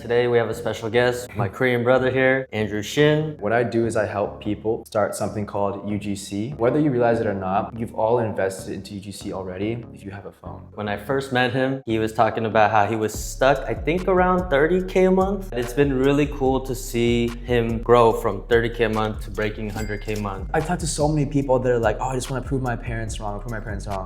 Today we have a special guest, my Korean brother here, Andrew Shin. What I do is I help people start something called UGC. Whether you realize it or not, you've all invested into UGC already if you have a phone. When I first met him, he was talking about how he was stuck, I think around 30K a month. It's been really cool to see him grow from 30K a month to breaking 100K a month. I talk to so many people that are like, oh, I just want to prove my parents wrong,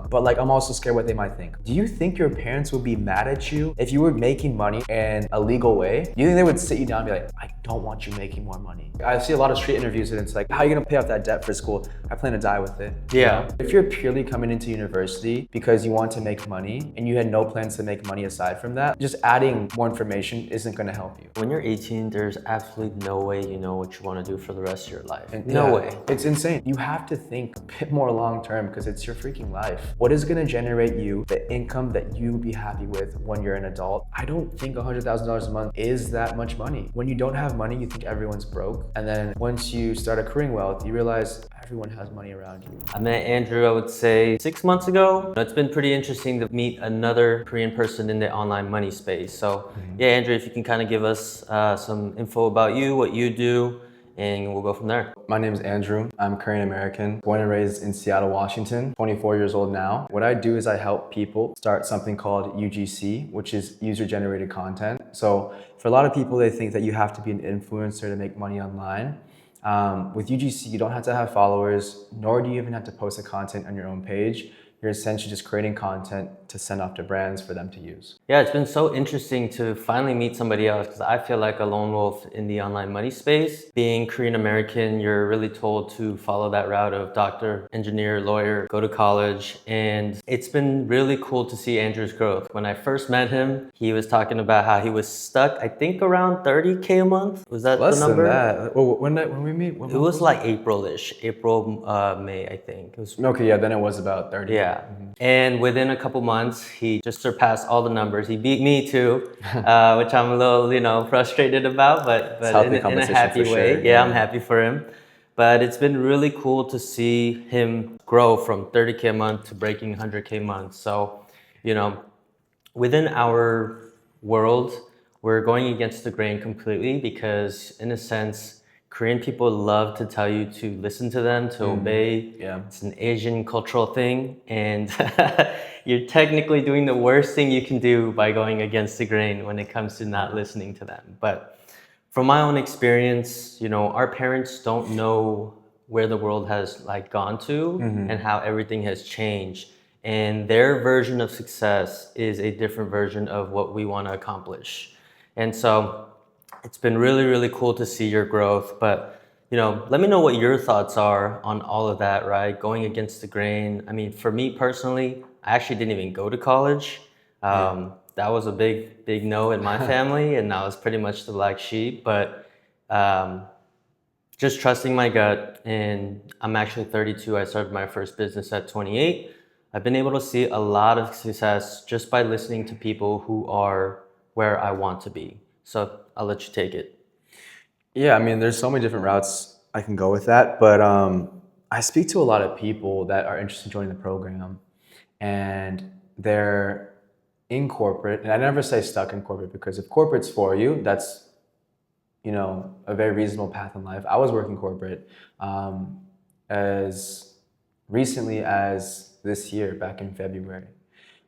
But like, I'm also scared what they might think. Do you think your parents would be mad at you if you were making money in a legal way? Do you think they would sit you down and be like, I don't want you making more money? I see a lot of street interviews and it's like, how are you gonna pay off that debt for school? I plan to die with it. Yeah. You know? If you're purely coming into university because you want to make money and you had no plans to make money aside from that, just adding more information isn't gonna help you. When you're 18, there's absolutely no way you know what you want to do for the rest of your life. No way. It's insane. You have to think a bit more long term because it's your freaking life. What is gonna generate you the income that you would be happy with when you're an adult? I don't think $100,000 a month is that much money. When you don't have money, you think everyone's broke. And then once you start accruing wealth, you realize everyone has money around you. I met Andrew, I would say 6 months ago. It's been pretty interesting to meet another Korean person in the online money space. So yeah, Andrew, if you can kind of give us some info about you, what you do, and we'll go from there. My name is Andrew. I'm Korean American, born and raised in Seattle, Washington, 24 years old now. What I do is I help people start something called UGC, which is user-generated content. So for a lot of people, they think that you have to be an influencer to make money online. With UGC, you don't have to have followers, nor do you even have to post the content on your own page. You're essentially just creating content to send off to brands for them to use. Yeah, it's been so interesting to finally meet somebody else because I feel like a lone wolf in the online money space. Being Korean American, you're really told to follow that route of doctor, engineer, lawyer, go to college. And it's been really cool to see Andrew's growth. When I first met him, he was talking about how he was stuck, I think around 30K a month. Was that Less the number? than that. Well, when we meet? It was like April-ish, May, I think. It was, okay, yeah, then it was about 30. yeah. And within a couple months, he just surpassed all the numbers. He beat me too, which I'm a little, frustrated about, but in a happy way. Sure. Yeah, I'm happy for him. But it's been really cool to see him grow from 30K a month to breaking 100K a month. So, within our world, we're going against the grain completely because in a sense, Korean people love to tell you to listen to them, to obey. Yeah. It's an Asian cultural thing. And you're technically doing the worst thing you can do by going against the grain when it comes to not listening to them. But from my own experience, our parents don't know where the world has gone to and how everything has changed. And their version of success is a different version of what we want to accomplish. And so it's been really, really cool to see your growth, but let me know what your thoughts are on all of that, right? Going against the grain. I mean, for me personally, I actually didn't even go to college. That was a big no in my family, and I was pretty much the black sheep, but just trusting my gut, and I'm actually 32. I started my first business at 28. I've been able to see a lot of success just by listening to people who are where I want to be. So I'll let you take it. Yeah, I mean, there's so many different routes I can go with that, but I speak to a lot of people that are interested in joining the program, and they're in corporate, and I never say stuck in corporate because if corporate's for you, that's a very reasonable path in life. I was working corporate as recently as this year, back in February.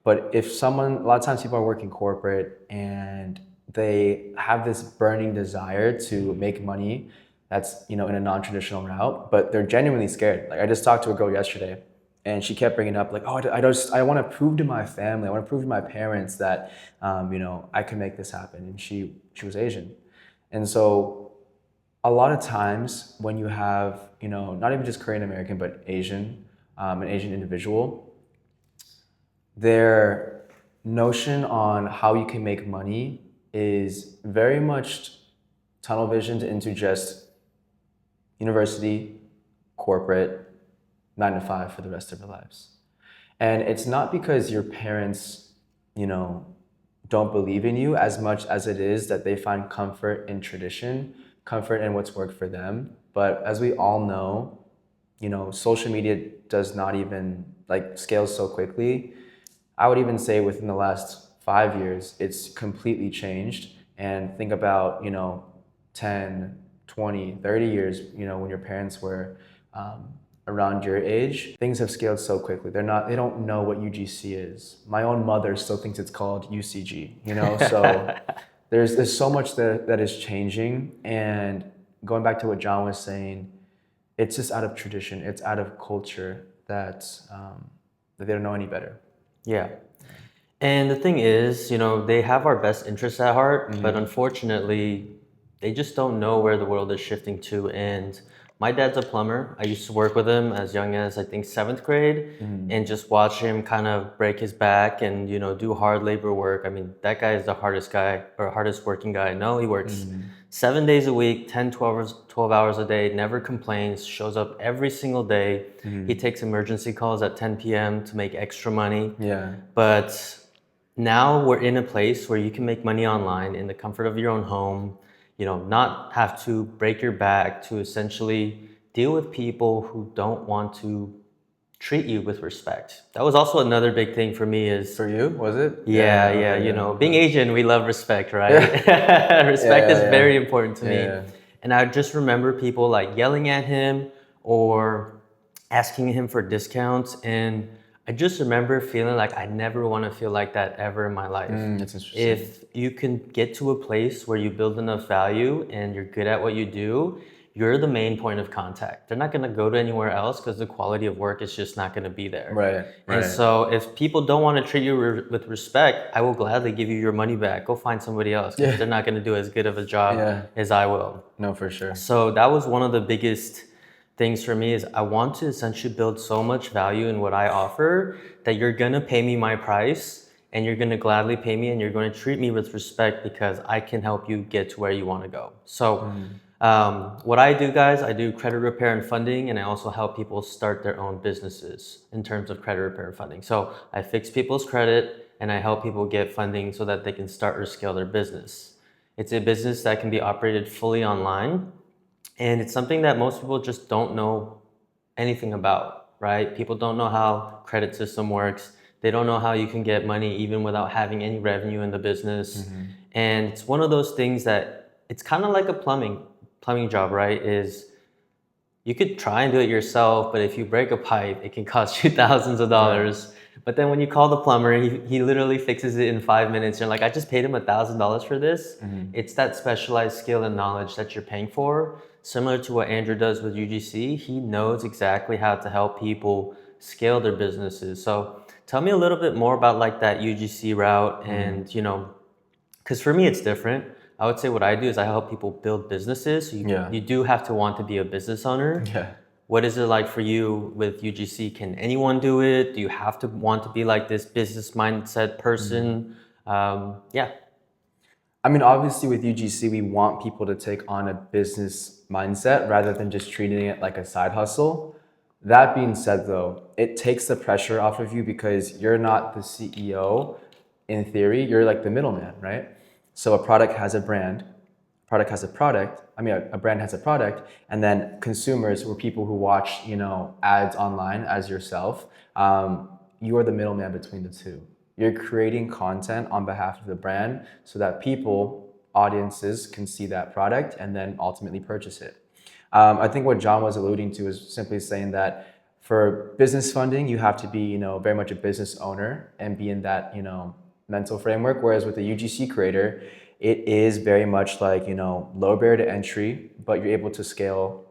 But if a lot of times people are working corporate and they have this burning desire to make money that's, in a non-traditional route, but they're genuinely scared. Like I just talked to a girl yesterday and she kept bringing up I want to prove to my family, I want to prove to my parents that, I can make this happen. And she was Asian. And so a lot of times when you have, not even just Korean American, but Asian, an Asian individual, their notion on how you can make money is very much tunnel visioned into just university, corporate, 9 to 5 for the rest of their lives. And it's not because your parents, don't believe in you as much as it is that they find comfort in tradition, comfort in what's worked for them. But as we all know, social media does not even scale so quickly. I would even say within the last 5 years, it's completely changed. And think about, 10, 20, 30 years, when your parents were around your age, things have scaled so quickly. They don't know what UGC is. My own mother still thinks it's called UCG, so there's so much that is changing. And going back to what John was saying, it's just out of tradition, it's out of culture that they don't know any better. Yeah. And the thing is, they have our best interests at heart, but unfortunately, they just don't know where the world is shifting to. And my dad's a plumber. I used to work with him as young as I think seventh grade, and just watch him kind of break his back and do hard labor work. I mean, that guy is the hardest guy or hardest working guy I know. He works 7 days a week, 10, 12 hours a day, never complains, shows up every single day. He takes emergency calls at 10 p.m. to make extra money. Yeah. But now we're in a place where you can make money online in the comfort of your own home, not have to break your back to essentially deal with people who don't want to treat you with respect. That was also another big thing for me is, For you, was it? yeah, Okay, being Asian, we love respect, right? Respect is very important to me. Yeah. And I just remember people like yelling at him or asking him for discounts. And I just remember feeling like I never want to feel like that ever in my life. That's interesting. If you can get to a place where you build enough value and you're good at what you do, you're the main point of contact. They're not going to go to anywhere else because the quality of work is just not going to be there. Right. And so if people don't want to treat you with respect, I will gladly give you your money back. Go find somebody else because they're not going to do as good of a job as I will. No, for sure. So that was one of the biggest things for me is I want to essentially build so much value in what I offer that you're going to pay me my price and you're going to gladly pay me and you're going to treat me with respect because I can help you get to where you want to go. So what I do, guys, I do credit repair and funding, and I also help people start their own businesses in terms of credit repair and funding. So I fix people's credit and I help people get funding so that they can start or scale their business. It's a business that can be operated fully online, and it's something that most people just don't know anything about, right? People don't know how credit system works. They don't know how you can get money even without having any revenue in the business. And it's one of those things that it's kind of like a plumbing job, right? Is you could try and do it yourself, but if you break a pipe, it can cost you thousands of dollars. But then when you call the plumber, he literally fixes it in 5 minutes. You're like, I just paid him $1,000 for this. It's that specialized skill and knowledge that you're paying for. Similar to what Andrew does with UGC, he knows exactly how to help people scale their businesses. So tell me a little bit more about like that UGC route and, because for me it's different. I would say what I do is I help people build businesses. So you do have to want to be a business owner. Yeah. What is it like for you with UGC? Can anyone do it? Do you have to want to be like this business mindset person? Yeah. I mean, obviously with UGC, we want people to take on a business mindset rather than just treating it like a side hustle. That being said, though, it takes the pressure off of you because you're not the CEO. In theory, you're like the middleman, right? So a product has a brand, product has a product. I mean, a brand has a product, and then consumers or people who watch, ads online as yourself, you are the middleman between the two. You're creating content on behalf of the brand so that people, audiences, can see that product and then ultimately purchase it. I think what John was alluding to is simply saying that for business funding, you have to be, very much a business owner and be in that, mental framework. Whereas with the UGC creator, it is very much like, low barrier to entry, but you're able to scale,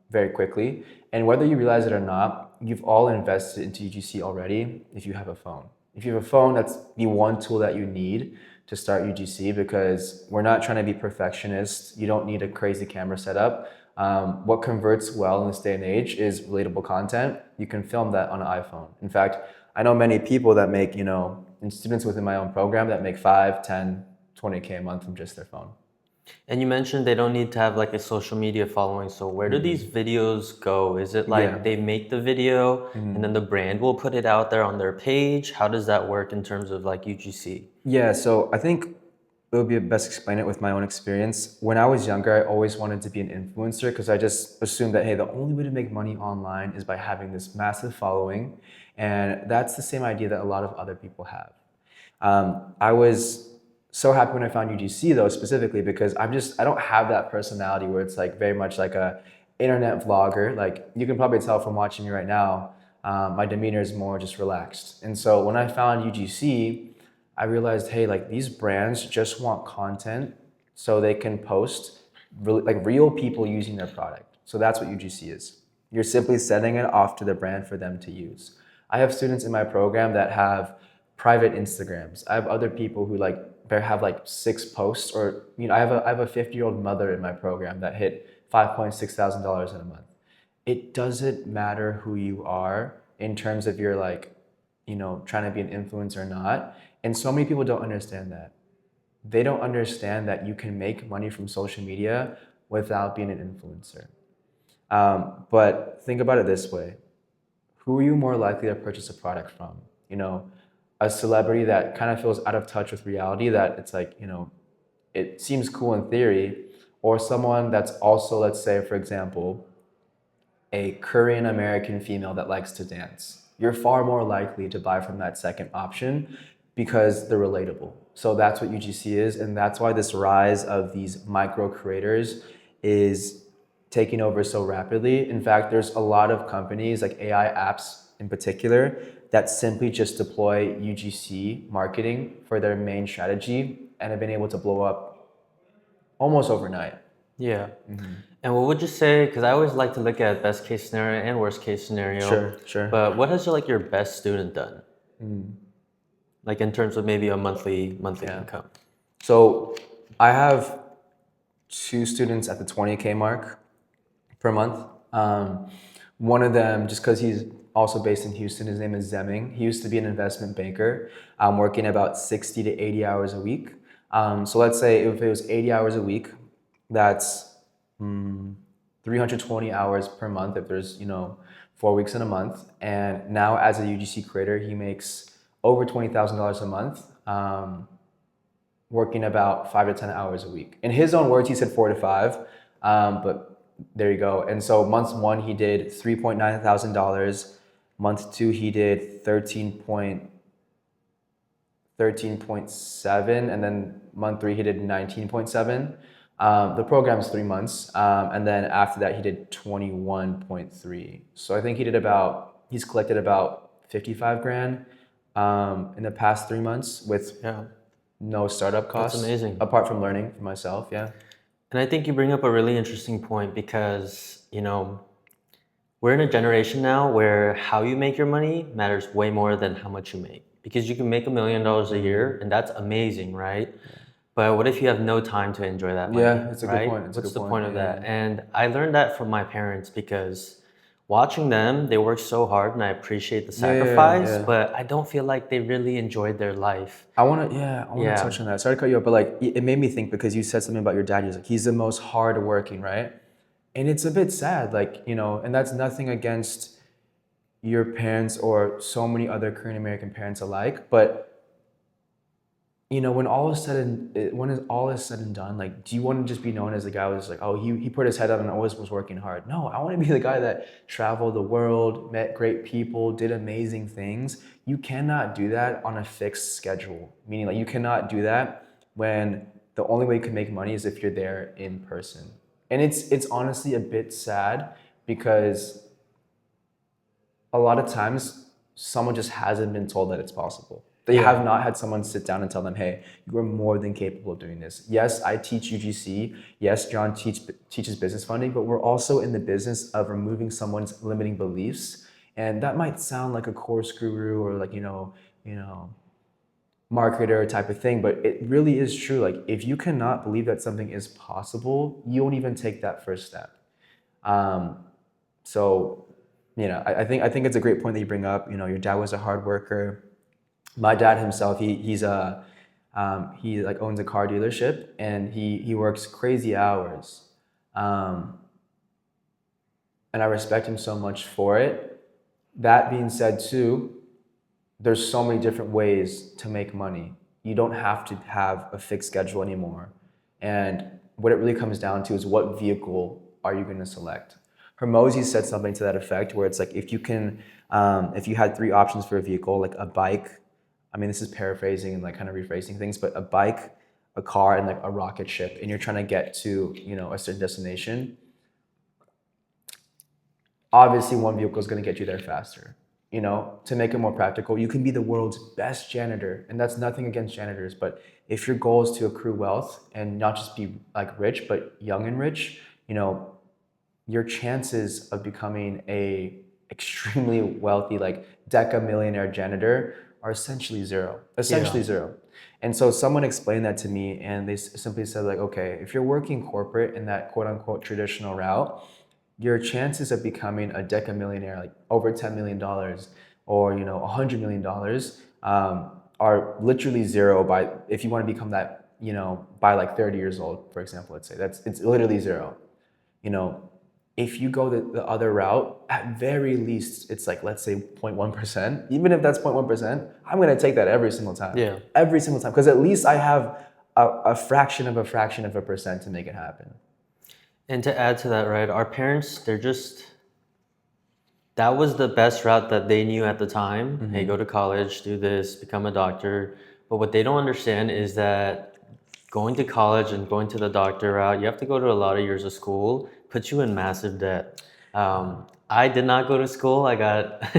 very quickly. And whether you realize it or not, you've all invested into UGC already if you have a phone. If you have a phone, that's the one tool that you need to start UGC because we're not trying to be perfectionists. You don't need a crazy camera setup. What converts well in this day and age is relatable content. You can film that on an iPhone. In fact, I know many people that make, and students within my own program that make 5, 10, 20K a month from just their phone. And you mentioned they don't need to have like a social media following. So where do these videos go? Is it like they make the video and then the brand will put it out there on their page? How does that work in terms of like UGC? Yeah, so I think it would be best explain it with my own experience. When I was younger, I always wanted to be an influencer because I just assumed that, hey, the only way to make money online is by having this massive following. And that's the same idea that a lot of other people have. I was so happy when I found UGC though, specifically because I don't have that personality where it's like very much like a internet vlogger. Like you can probably tell from watching me right now, my demeanor is more just relaxed. And so when I found UGC, I realized, hey, like these brands just want content so they can post really, like real people using their product. So that's what UGC is. You're simply sending it off to the brand for them to use. I have students in my program that have private Instagrams. I have other people who like have like 6 posts, or I have a 50-year-old mother in my program that hit $5,600 in a month. It doesn't matter who you are in terms of your like, trying to be an influencer or not. And so many people don't understand that. They don't understand that you can make money from social media without being an influencer. But think about it this way. Who are you more likely to purchase a product from? A celebrity that kind of feels out of touch with reality, that it's like, it seems cool in theory, or someone that's also, let's say, for example, a Korean American female that likes to dance. You're far more likely to buy from that second option because they're relatable. So that's what UGC is, and that's why this rise of these micro creators is taking over so rapidly. In fact, there's a lot of companies like AI apps in particular that simply just deploy UGC marketing for their main strategy and have been able to blow up almost overnight. Yeah. And what would you say, because I always like to look at best case scenario and worst case scenario. Sure. But what has your best student done? Like in terms of maybe a monthly income? So I have 2 students at the 20K mark per month. One of them, just because he's also based in Houston, his name is Zemming. He used to be an investment banker, working about 60 to 80 hours a week. So let's say if it was 80 hours a week, that's 320 hours per month if there's 4 weeks in a month. And now as a UGC creator, he makes over $20,000 a month, working about 5 to 10 hours a week. In his own words, he said 4 to 5, but there you go. And so month 1 he did $3.9 thousand. Month 2 he did 13.7, and then month 3 he did 19.7. The program's 3 months, and then after that he did 21.3. So I think he's collected about 55 grand in the past 3 months with no startup costs. That's amazing. Apart from learning for myself, yeah. And I think you bring up a really interesting point because, we're in a generation now where how you make your money matters way more than how much you make. Because you can make $1 million a year, and that's amazing, right? But what if you have no time to enjoy that money? Yeah, it's a right? good point. What's the point of that? And I learned that from my parents because watching them, they work so hard, and I appreciate the sacrifice, but I don't feel like they really enjoyed their life. I want to touch on that. Sorry to cut you off, but like it made me think because you said something about your dad. He's the most hardworking, right? And it's a bit sad, like, and that's nothing against your parents or so many other Korean American parents alike, but when all is said and done, like, do you want to just be known as the guy who was like, oh, he put his head out and always was working hard? No, I want to be the guy that traveled the world, met great people, did amazing things. You cannot do that on a fixed schedule, meaning like you cannot do that when the only way you can make money is if you're there in person. And it's honestly a bit sad because a lot of times someone just hasn't been told that it's possible. They have not had someone sit down and tell them, hey, you are more than capable of doing this. Yes, I teach UGC. Yes, John teaches business funding, but we're also in the business of removing someone's limiting beliefs. And that might sound like a course guru or like, marketer type of thing, but it really is true. Like if you cannot believe that something is possible, you won't even take that first step. So, I think it's a great point that you bring up. Your dad was a hard worker. My dad himself, he like owns a car dealership and he works crazy hours. And I respect him so much for it. That being said too, there's so many different ways to make money. You don't have to have a fixed schedule anymore. And what it really comes down to is what vehicle are you going to select? Hermosi said something to that effect where it's like if you had 3 options for a vehicle, like a bike, I mean, this is paraphrasing and like kind of rephrasing things, but a bike, a car and like a rocket ship, and you're trying to get to, you know, a certain destination, obviously one vehicle is going to get you there faster. You know, to make it more practical, you can be the world's best janitor, and that's nothing against janitors, but if your goal is to accrue wealth and not just be like rich, but young and rich, you know, your chances of becoming a extremely wealthy, like deca millionaire janitor are essentially zero. Essentially zero. And so someone explained that to me, and they simply said like, okay, if you're working corporate in that quote unquote traditional route, your chances of becoming a deca millionaire, like over $10 million or, you know, $100 million, are literally zero by, if you want to become that, you know, by like 30 years old, for example, let's say it's literally zero. You know, if you go the other route, at very least, it's like, let's say 0.1%. Even if that's 0.1%, I'm going to take that every single time. Yeah. Every single time. Because at least I have a fraction of a percent to make it happen. And to add to that, right, our parents, that was the best route that they knew at the time. Mm-hmm. Hey, go to college, do this, become a doctor. But what they don't understand is that going to college and going to the doctor route, you have to go to a lot of years of school, puts you in massive debt. I did not go to school. I got,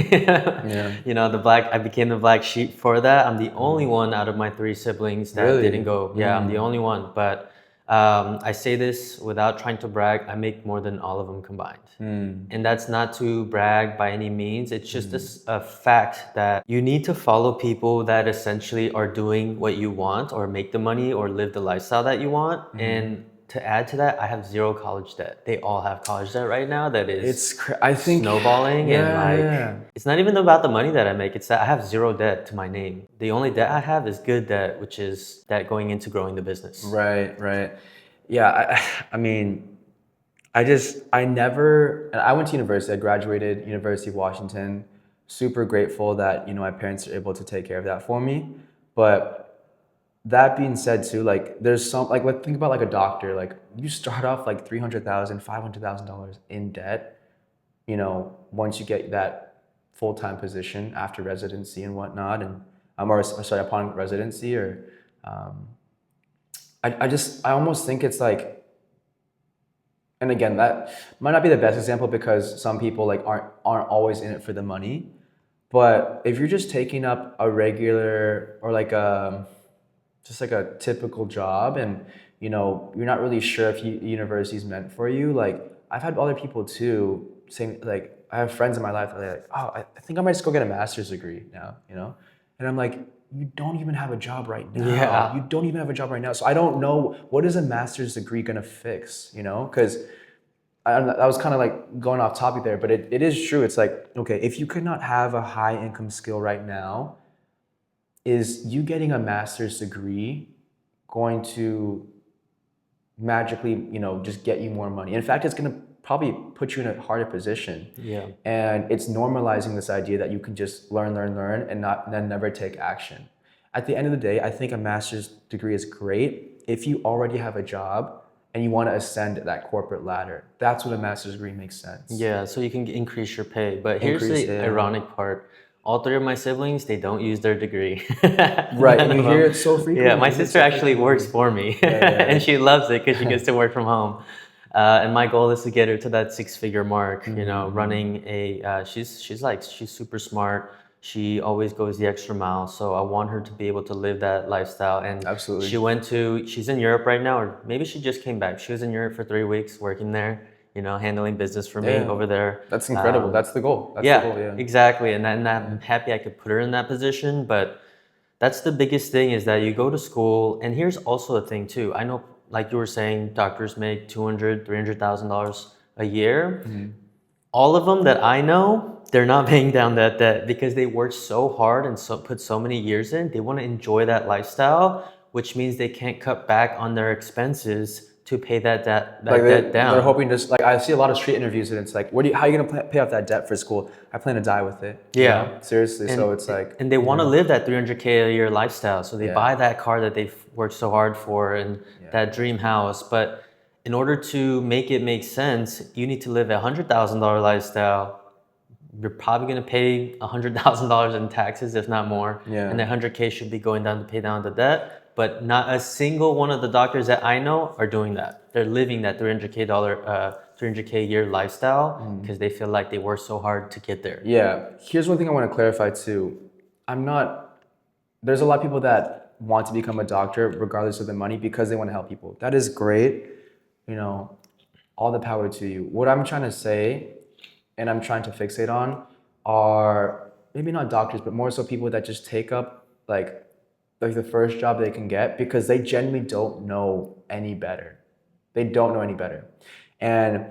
you know, I became the black sheep for that. I'm the only one out of my 3 siblings that didn't go. Yeah, I'm the only one. But I say this without trying to brag. I make more than all of them combined. And that's not to brag by any means. It's just a fact that you need to follow people that essentially are doing what you want or make the money or live the lifestyle that you want. And to add to that, I have 0 college debt. They all have college debt right now that is I think snowballing. It's not even about the money that I make. It's that I have 0 debt to my name. The only debt I have is good debt, which is that going into growing the business. Right. Yeah, I mean, I went to university. I graduated University of Washington. Super grateful that, you know, my parents are able to take care of that for me. But that being said too, like there's some, like, think about like a doctor, like you start off like $300,000, $500,000 in debt, you know, once you get that full-time position after residency and whatnot. And upon residency, or I almost think it's like, and again, that might not be the best example because some people like aren't always in it for the money. But if you're just taking up a regular or like just like a typical job, and you know you're not really sure if university's meant for you, like I've had other people too saying, like I have friends in my life that are like, oh, I think I might just go get a master's degree now, you know, and I'm like, you don't even have a job right now. Yeah. You don't even have a job right now. So I don't know, what is a master's degree gonna fix, you know? Because I was kind of like going off topic there, but it is true. It's like, okay, if you could not have a high income skill right now, is you getting a master's degree going to magically, you know, just get you more money? In fact, it's gonna probably put you in a harder position. Yeah. And it's normalizing this idea that you can just learn and then never take action. At the end of the day, I think a master's degree is great if you already have a job and you want to ascend that corporate ladder. That's what a master's degree makes sense. Yeah, so you can increase your pay. But here's the ironic part. All 3 of my siblings, they don't use their degree. Right, and you hear it so frequently. Yeah, my sister actually works for me, and she loves it because she gets to work from home. And my goal is to get her to that 6-figure mark. You know, running she's super smart. She always goes the extra mile. So I want her to be able to live that lifestyle. And absolutely, she's in Europe right now, or maybe she just came back. She was in Europe for 3 weeks working there, you know, handling business for me over there. That's incredible. That's the goal. That's the goal, exactly. And I'm happy I could put her in that position. But that's the biggest thing, is that you go to school. And here's also a thing too. I know, like you were saying, doctors make $200,000, $300,000 a year. All of them that I know, they're not paying down that debt because they work so hard and put so many years in. They want to enjoy that lifestyle, which means they can't cut back on their expenses to pay that debt down. They're hoping to, like, I see a lot of street interviews and it's like, how are you going to pay off that debt for school? I plan to die with it. Yeah. You know? Seriously. So it's like. And they want to live that $300K a year lifestyle. So they buy that car that they've worked so hard for and that dream house. But in order to make it make sense, you need to live a $100,000 lifestyle. You're probably going to pay $100,000 in taxes, if not more. Yeah. And that $100K should be going down to pay down the debt. but not a single one of the doctors that I know are doing that. They're living that $300K year lifestyle because they feel like they work so hard to get there. Yeah. Here's one thing I want to clarify too. I'm not, there's a lot of people that want to become a doctor regardless of the money because they want to help people. That is great. You know, all the power to you. What I'm trying to say and I'm trying to fixate on are maybe not doctors, but more so people that just take up like the first job they can get because they genuinely don't know any better. They don't know any better. And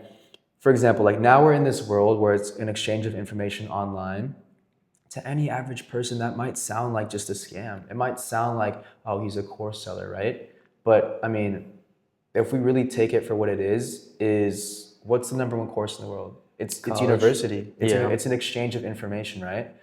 for example, like now we're in this world where it's an exchange of information online. To any average person, that might sound like just a scam. It might sound like, oh, he's a course seller, right? But I mean, if we really take it for what it is what's the number one course in the world? It's university. It's an exchange of information, right?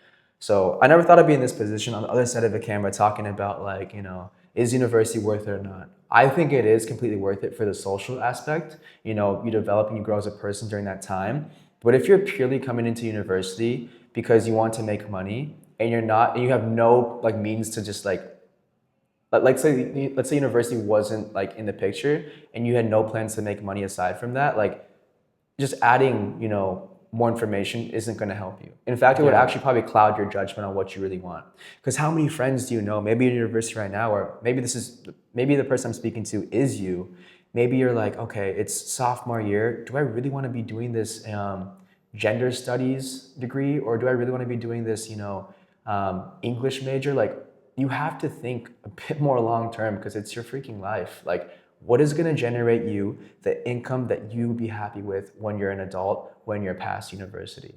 So I never thought I'd be in this position on the other side of a camera talking about like, you know, is university worth it or not? I think it is completely worth it for the social aspect. You know, you develop and you grow as a person during that time. But if you're purely coming into university because you want to make money and you're not, and you have no like means to just like let's say university wasn't like in the picture and you had no plans to make money aside from that, like just adding, you know, more information isn't going to help you. In fact, it would actually probably cloud your judgment on what you really want. Because how many friends do you know? Maybe in university right now, or maybe maybe the person I'm speaking to is you. Maybe you're like, okay, it's sophomore year. Do I really want to be doing this gender studies degree, or do I really want to be doing this, you know, English major? Like, you have to think a bit more long term because it's your freaking life. Like, what is going to generate you the income that you would be happy with when you're an adult, when you're past university?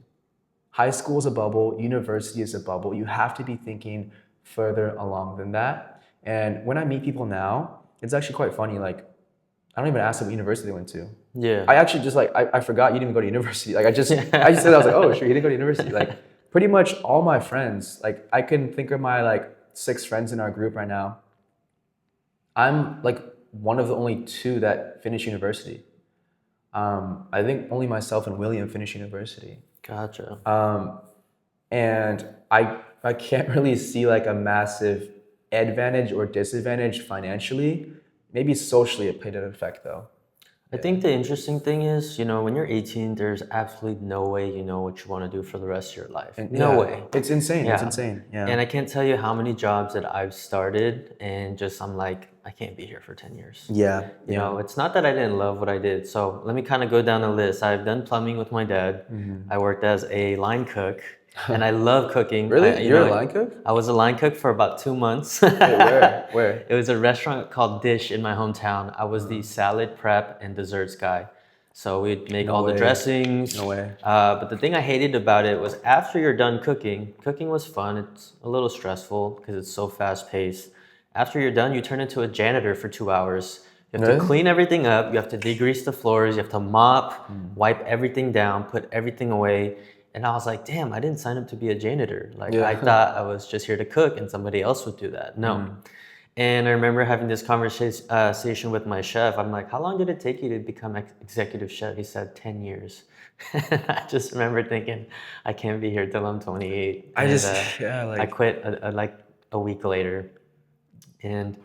High school is a bubble, university is a bubble. You have to be thinking further along than that. And when I meet people now, it's actually quite funny. Like, I don't even ask them what university they went to. Yeah. I actually just like, I forgot you didn't even go to university. Like, I just said that, I was like, oh, sure, you didn't go to university. Like, pretty much all my friends, like, I can think of my like 6 friends in our group right now. I'm like one of the only 2 that finished university. I think only myself and William finished university. Gotcha. And I can't really see like a massive advantage or disadvantage financially. Maybe socially it played an effect though. I think the interesting thing is, you know, when you're 18, there's absolutely no way you know what you want to do for the rest of your life. No way. It's insane. Yeah. It's insane. Yeah. And I can't tell you how many jobs that I've started and just I'm like, I can't be here for 10 years. Yeah. You know, it's not that I didn't love what I did. So let me kind of go down the list. I've done plumbing with my dad. I worked as a line cook and I love cooking. Really? You're a line cook? I was a line cook for about 2 months. Wait, where? Where? It was a restaurant called Dish in my hometown. I was the salad prep and desserts guy. So we'd make all the dressings. No way. But the thing I hated about it was after you're done cooking, cooking was fun. It's a little stressful because it's so fast paced. After you're done, you turn into a janitor for 2 hours. You have to clean everything up. You have to degrease the floors. You have to mop, wipe everything down, put everything away. And I was like, damn, I didn't sign up to be a janitor. Like I thought I was just here to cook and somebody else would do that. No. And I remember having this conversation with my chef. I'm like, how long did it take you to become executive chef? He said 10 years. I just remember thinking, I can't be here till I'm 28. I quit like a week later. And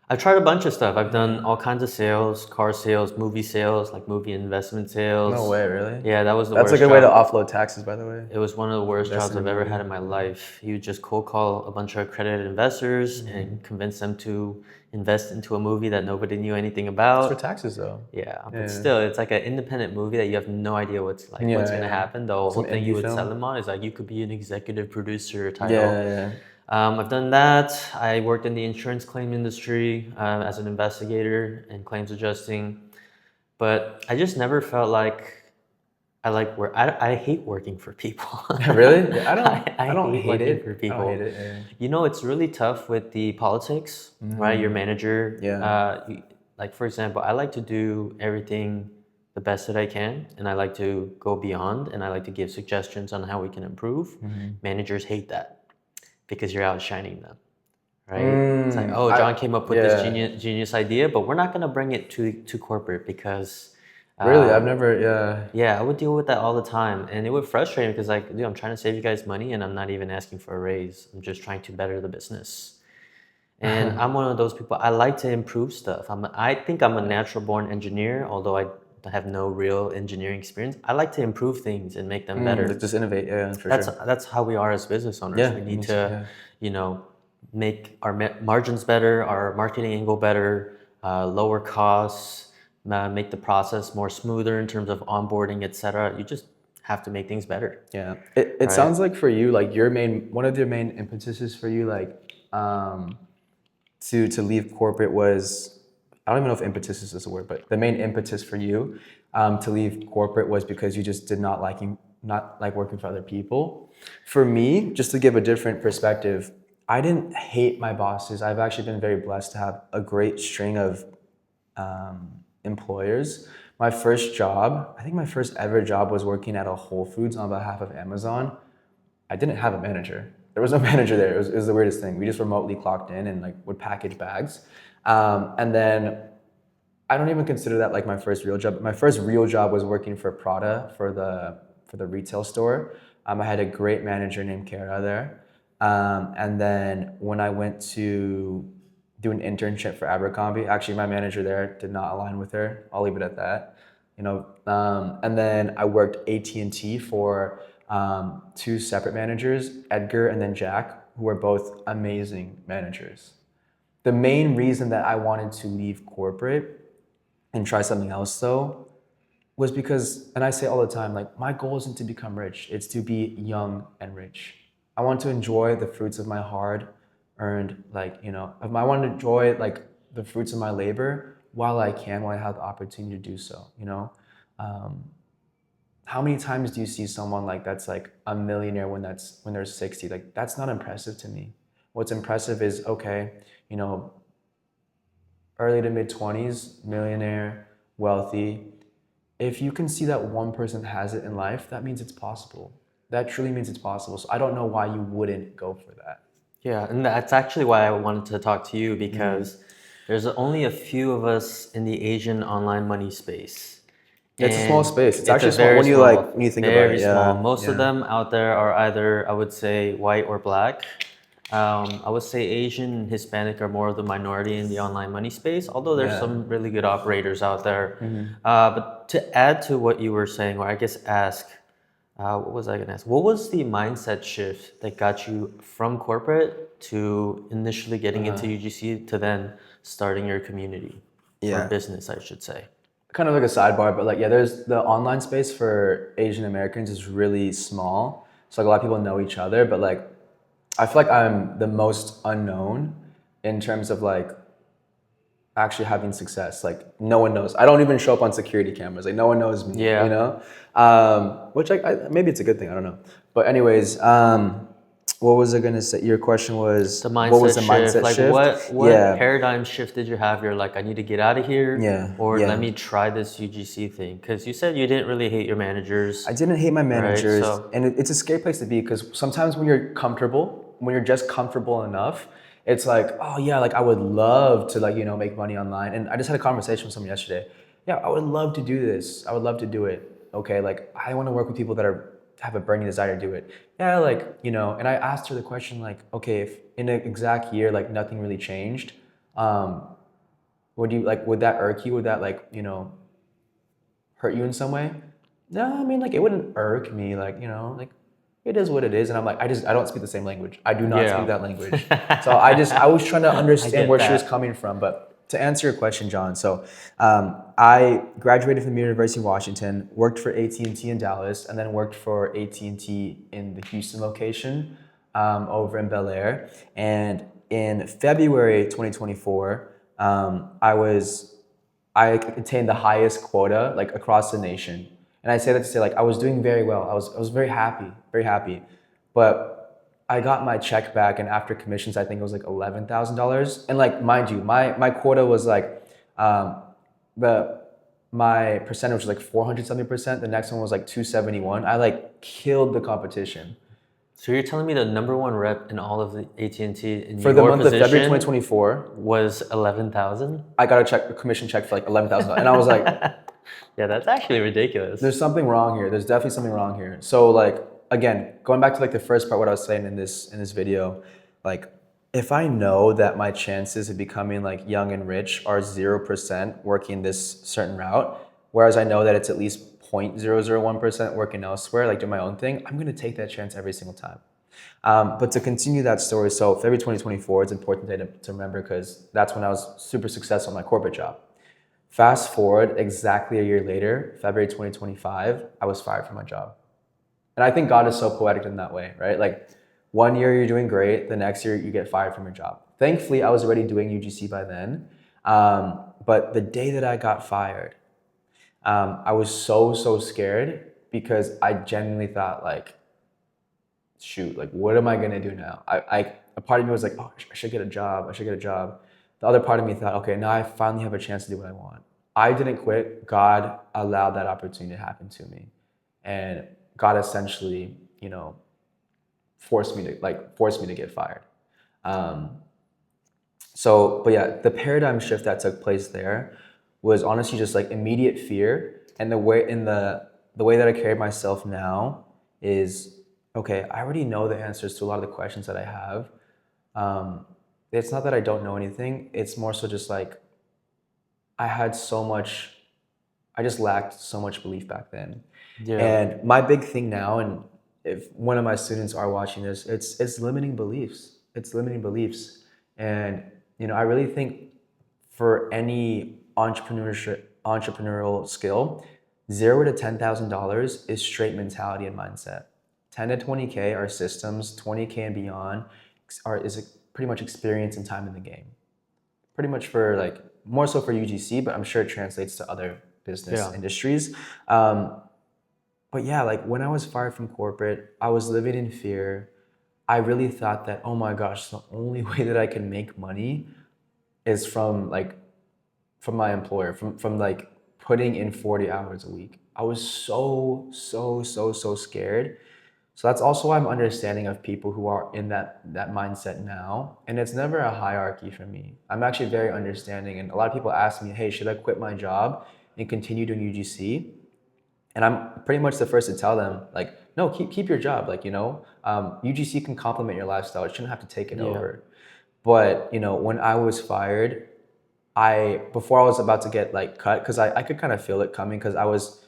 I've tried a bunch of stuff. I've done all kinds of sales, car sales, movie sales, like movie investment sales. No way, really? Yeah, that was the worst. That's a good way to offload taxes, by the way. It was one of the worst jobs I've ever had in my life. You just cold call a bunch of accredited investors and convince them to invest into a movie that nobody knew anything about. It's for taxes, though. Yeah, but still, it's like an independent movie that you have no idea what's going to happen. The whole thing you would sell them on is like you could be an executive producer title. I've done that. I worked in the insurance claim industry as an investigator and claims adjusting, but I just never felt like I like work. I hate working for people. Really? I don't hate working it. for people. I don't hate it. Yeah. You know, it's really tough with the politics, right? Your manager. Yeah. Like for example, I like to do everything the best that I can, and I like to go beyond, and I like to give suggestions on how we can improve. Managers hate that, because you're outshining them, right? It's like, oh, John came up with this genius idea, but we're not going to bring it to corporate because... Really? I've never, Yeah, I would deal with that all the time. And it would frustrate me because like, dude, I'm trying to save you guys money and I'm not even asking for a raise. I'm just trying to better the business. And I'm one of those people. I like to improve stuff. I think I'm a natural born engineer, although I have no real engineering experience. I like to improve things and make them better. Like just innovate, yeah, for That's sure. that's how we are as business owners. Yeah, We me need too, to, yeah. you know, make our margins better, our marketing angle better, lower costs, make the process more smoother in terms of onboarding, etc. You just have to make things better. Yeah. It Right. sounds like for you, like one of your main impetuses for you, like to leave corporate was, I don't even know if impetus is a word, but the main impetus for you to leave corporate was because you just did not like working for other people. For me, just to give a different perspective, I didn't hate my bosses. I've actually been very blessed to have a great string of employers. My first job, I think my first ever job was working at a Whole Foods on behalf of Amazon. I didn't have a manager. There was no manager there. It was the weirdest thing. We just remotely clocked in and like would package bags. And then I don't even consider that like my first real job. My first real job was working for Prada for the retail store. I had a great manager named Kara there. And then when I went to do an internship for Abercrombie, actually my manager there did not align with her. I'll leave it at that. And then I worked AT&T for two separate managers, Edgar and then Jack, who were both amazing managers. The main reason that I wanted to leave corporate and try something else though was because, and I say all the time, like my goal isn't to become rich, it's to be young and rich. I want to enjoy the fruits of my hard earned, I want to enjoy like the fruits of my labor while I can, while I have the opportunity to do so. How many times do you see someone like that's like a millionaire when they're 60? Like that's not impressive to me. What's impressive is, okay, early to mid 20s, millionaire, wealthy. If you can see that one person has it in life, that means it's possible. That truly means it's possible. So I don't know why you wouldn't go for that. Yeah, and that's actually why I wanted to talk to you because there's only a few of us in the Asian online money space. It's a small space. It's actually a small very when you small, like when you think about very it. small. Yeah. Most of them out there are either, I would say, white or black. I would say Asian and Hispanic are more of the minority in the online money space, although there's some really good operators out there. But to add to what you were saying, or I guess ask, what was I going to ask? What was the mindset shift that got you from corporate to initially getting into UGC to then starting your community or business, I should say? Kind of like a sidebar, but like, yeah, there's the online space for Asian Americans is really small. So like a lot of people know each other, but like, I feel like I'm the most unknown in terms of like actually having success. Like no one knows. I don't even show up on security cameras. Like no one knows me, Yeah. Which maybe it's a good thing. I don't know. But anyways, what was I gonna say? Your question was The what was mindset the shift. mindset Like shift? what paradigm shift did you have? You're like, I need to get out of here, Yeah, or yeah. let me try this UGC thing. Because you said you didn't really hate your managers. I didn't hate my managers, so and it's a scary place to be because sometimes when you're comfortable, when you're just comfortable enough, it's like, oh yeah, like I would love to like make money online. And I just had a conversation with someone yesterday. Yeah, I would love to do this. I would love to do it. Okay, like I want to work with people that have a burning desire to do it. Yeah, like And I asked her the question like, okay, if in an exact year like nothing really changed, would that irk you? Would that hurt you in some way? No, I mean like it wouldn't irk me, like it is what it is. And I'm like, I don't speak the same language. I do not speak that language. So I was trying to understand where she was coming from. But to answer your question, John, so I graduated from the University of Washington, worked for AT&T in Dallas, and then worked for AT&T in the Houston location over in Bel Air. And in February 2024, I attained the highest quota like across the nation. And I say that to say like I was doing very well. I was very happy, very happy. But I got my check back, and after commissions, I think it was like $11,000. And like mind you, my quota was like my percentage was like 470%. The next one was like 271. I like killed the competition. So you're telling me the number one rep in all of the AT&T in For the month of February 2024 was 11,000? I got a commission check for like $11,000. And I was like, yeah, that's actually ridiculous. There's something wrong here. There's definitely something wrong here. So like, again, going back to like the first part, what I was saying in this video, like if I know that my chances of becoming like young and rich are 0% working this certain route, whereas I know that it's at least 0.001% working elsewhere, like doing my own thing, I'm gonna take that chance every single time. But to continue that story, so February 2024 is an important day to remember because that's when I was super successful in my corporate job. Fast forward exactly a year later, February 2025, I was fired from my job. And I think God is so poetic in that way, right? Like one year you're doing great, the next year you get fired from your job. Thankfully, I was already doing UGC by then. But the day that I got fired, I was so scared because I genuinely thought like, shoot, like what am I gonna do now? A part of me was like, oh, I should get a job. I should get a job. The other part of me thought, okay, now I finally have a chance to do what I want. I didn't quit. God allowed that opportunity to happen to me, and God essentially, forced me to get fired. Um, but yeah, the paradigm shift that took place there was honestly just like immediate fear, and the way that I carry myself now is okay. I already know the answers to a lot of the questions that I have. Um, it's not that I don't know anything. It's more so just like I had so much. I just lacked so much belief back then. Yeah. And my big thing now, and if one of my students are watching this, it's limiting beliefs. It's limiting beliefs. And I really think for any entrepreneurial skill, $0 to $10,000 is straight mentality and mindset. 10 to 20K are systems, 20K and beyond is pretty much experience and time in the game. Pretty much for like more so for UGC, but I'm sure it translates to other business Yeah. industries. But yeah, like when I was fired from corporate, I was living in fear. I really thought that, oh my gosh, the only way that I can make money is from my employer, from like putting in 40 hours a week. I was so scared. So that's also why I'm understanding of people who are in that mindset now. And it's never a hierarchy for me. I'm actually very understanding. And a lot of people ask me, hey, should I quit my job and continue doing UGC? And I'm pretty much the first to tell them, like, no, keep your job. Like, UGC can complement your lifestyle. It shouldn't have to take it Yeah. over. But when I was fired, before I was about to get like cut, because I could kind of feel it coming, because I was,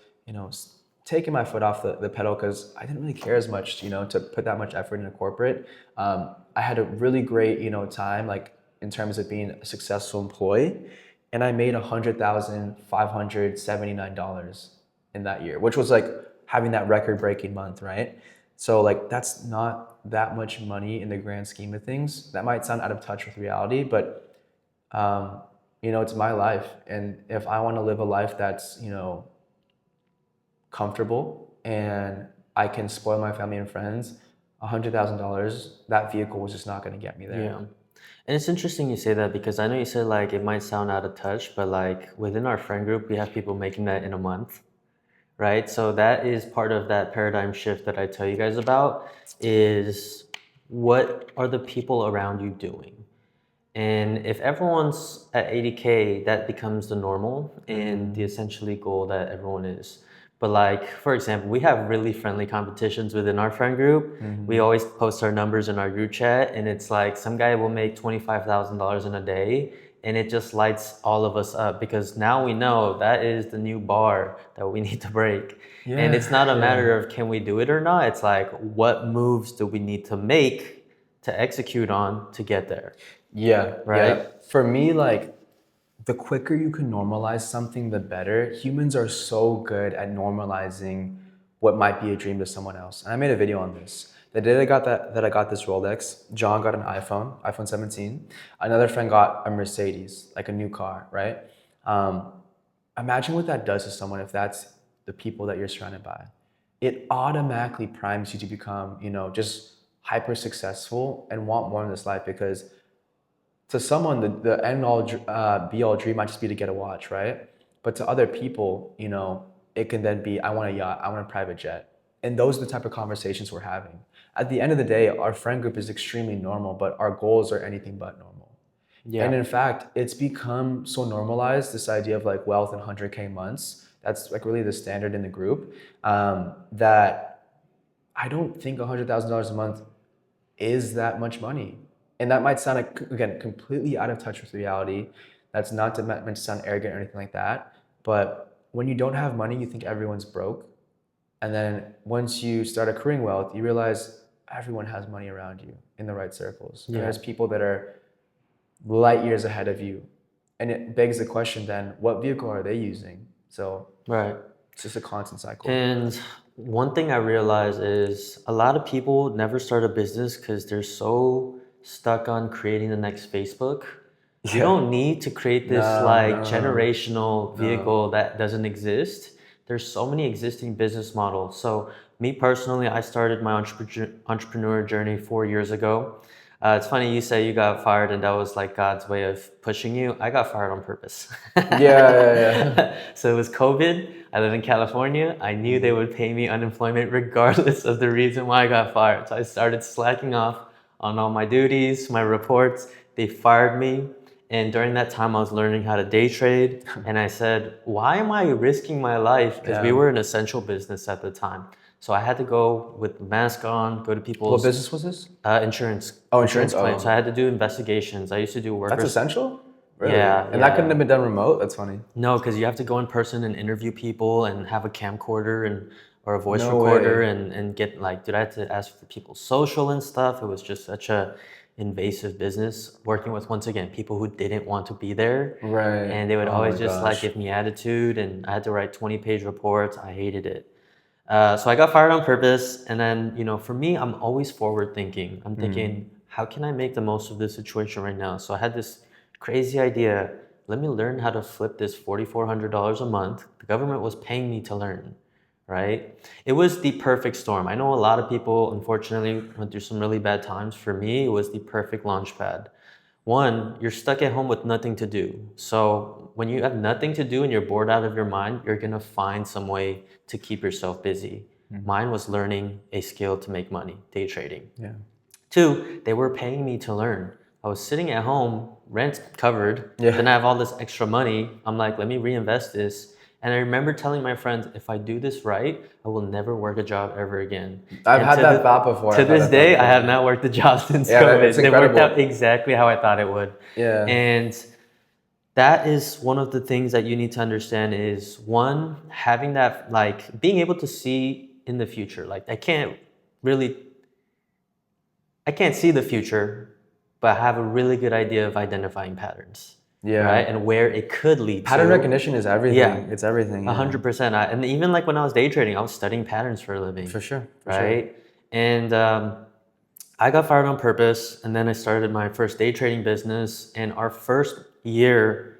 taking my foot off the pedal because I didn't really care as much, to put that much effort into corporate. I had a really great, time, like in terms of being a successful employee, and I made $100,579 in that year, which was like having that record-breaking month, right? So like that's not that much money in the grand scheme of things. That might sound out of touch with reality, but um, it's my life, and if I want to live a life that's comfortable and I can spoil my family and friends, $100,000, that vehicle was just not going to get me there. Yeah. And it's interesting you say that because I know you said like it might sound out of touch, but like within our friend group, we have people making that in a month, right? So that is part of that paradigm shift that I tell you guys about is what are the people around you doing? And if everyone's at 80K, that becomes the normal and the essentially goal that everyone is. But like, for example, we have really friendly competitions within our friend group. We always post our numbers in our group chat, and it's like some guy will make $25,000 in a day, and it just lights all of us up because now we know that is the new bar that we need to break. And it's not a matter of can we do it or not. It's like, what moves do we need to make to execute on to get there? Yeah, Right? yeah. For me, like the quicker you can normalize something, the better. Humans are so good at normalizing what might be a dream to someone else. And I made a video on this. The day that I got this Rolex, John got an iPhone 17. Another friend got a Mercedes, like a new car, right? Um, Imagine what that does to someone if that's the people that you're surrounded by. It automatically primes you to become, just hyper successful and want more in this life, because to someone, the end all be all dream might just be to get a watch, right? But to other people, it can then be, I want a yacht, I want a private jet. And those are the type of conversations we're having. At the end of the day, our friend group is extremely normal, but our goals are anything but normal. Yeah. And in fact, it's become so normalized, this idea of like wealth in 100K months. That's like really the standard in the group, that I don't think $100,000 a month is that much money. And that might sound like, again, completely out of touch with reality. That's not meant to sound arrogant or anything like that. But when you don't have money, you think everyone's broke. And then once you start accruing wealth, you realize everyone has money around you in the right circles. And Yeah. there's people that are light years ahead of you. And it begs the question then, what vehicle are they using? So Right. it's just a constant cycle. And one thing I realize is a lot of people never start a business because they're so stuck on creating the next Facebook. You Yeah. don't need to create this No. generational vehicle that doesn't exist. There's so many existing business models. So me personally, I started my entrepreneur journey 4 years ago. It's funny you say you got fired and that was like God's way of pushing you. I got fired on purpose. Yeah. So it was COVID. I live in California. I knew they would pay me unemployment regardless of the reason why I got fired. So I started slacking off on all my duties, my reports. They fired me. And during that time, I was learning how to day trade. And I said, why am I risking my life? Because we Yeah. were an essential business at the time. So I had to go with mask on, go to What people's business was this? insurance. Oh, insurance. Claims. Oh. So I had to do investigations. I used to do That's workers. essential? Really? Yeah, And that yeah. couldn't have been done remote? That's funny. No, because you have to go in person and interview people and have a camcorder and or a voice No recorder way. and get like, dude, I had to ask for people's social and stuff. It was just such a invasive business working with, once again, people who didn't want to be there. Right. And they would Oh always my just like gosh. give me attitude and I had to write 20-page reports. I hated it. So I got fired on purpose. And then, for me, I'm always forward thinking. I'm thinking, how can I make the most of this situation right now? So I had this crazy idea. Let me learn how to flip this $4,400 a month. The government was paying me to learn, right? It was the perfect storm. I know a lot of people, unfortunately, went through some really bad times. For me, it was the perfect launch pad. One, you're stuck at home with nothing to do. So when you have nothing to do and you're bored out of your mind, you're gonna find some way to keep yourself busy. Mine was learning a skill to make money, day trading. Yeah. Two, they were paying me to learn. I was sitting at home, rent covered, Yeah. then I have all this extra money. I'm like, let me reinvest this. And I remember telling my friends, if I do this right, I will never work a job ever again. I've And had to that the- thought before. To I've had this that day, thought I have before. not worked a job since Yeah, COVID. it's It worked incredible. out exactly how I thought it would. Yeah. And that is one of the things that you need to understand is, one, having that, like, being able to see in the future. Like, I can't see the future, but I have a really good idea of identifying patterns. Yeah. Right? And where it could lead Pattern to. recognition is everything. Yeah. It's everything. Yeah. 100%. And even like when I was day trading, I was studying patterns for a living. For sure. For Right? And I got fired on purpose, and then I started my first day trading business. And our first year,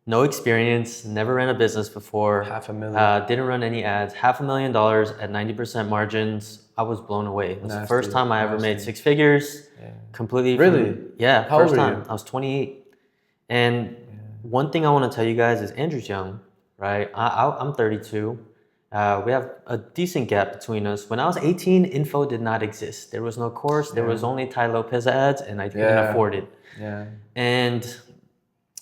no experience, never ran a business before. $500,000. Didn't run any ads. $500,000 at 90% margins. I was blown away. It was the first time I ever made six figures. Yeah. Completely. Really? Yeah. How old First were time. you? I was 28. And one thing I want to tell you guys is Andrew's young, right? I'm 32. We have a decent gap between us. When I was 18, info did not exist. There was no course. There was only Ty Lopez ads, and I couldn't afford it. Yeah. And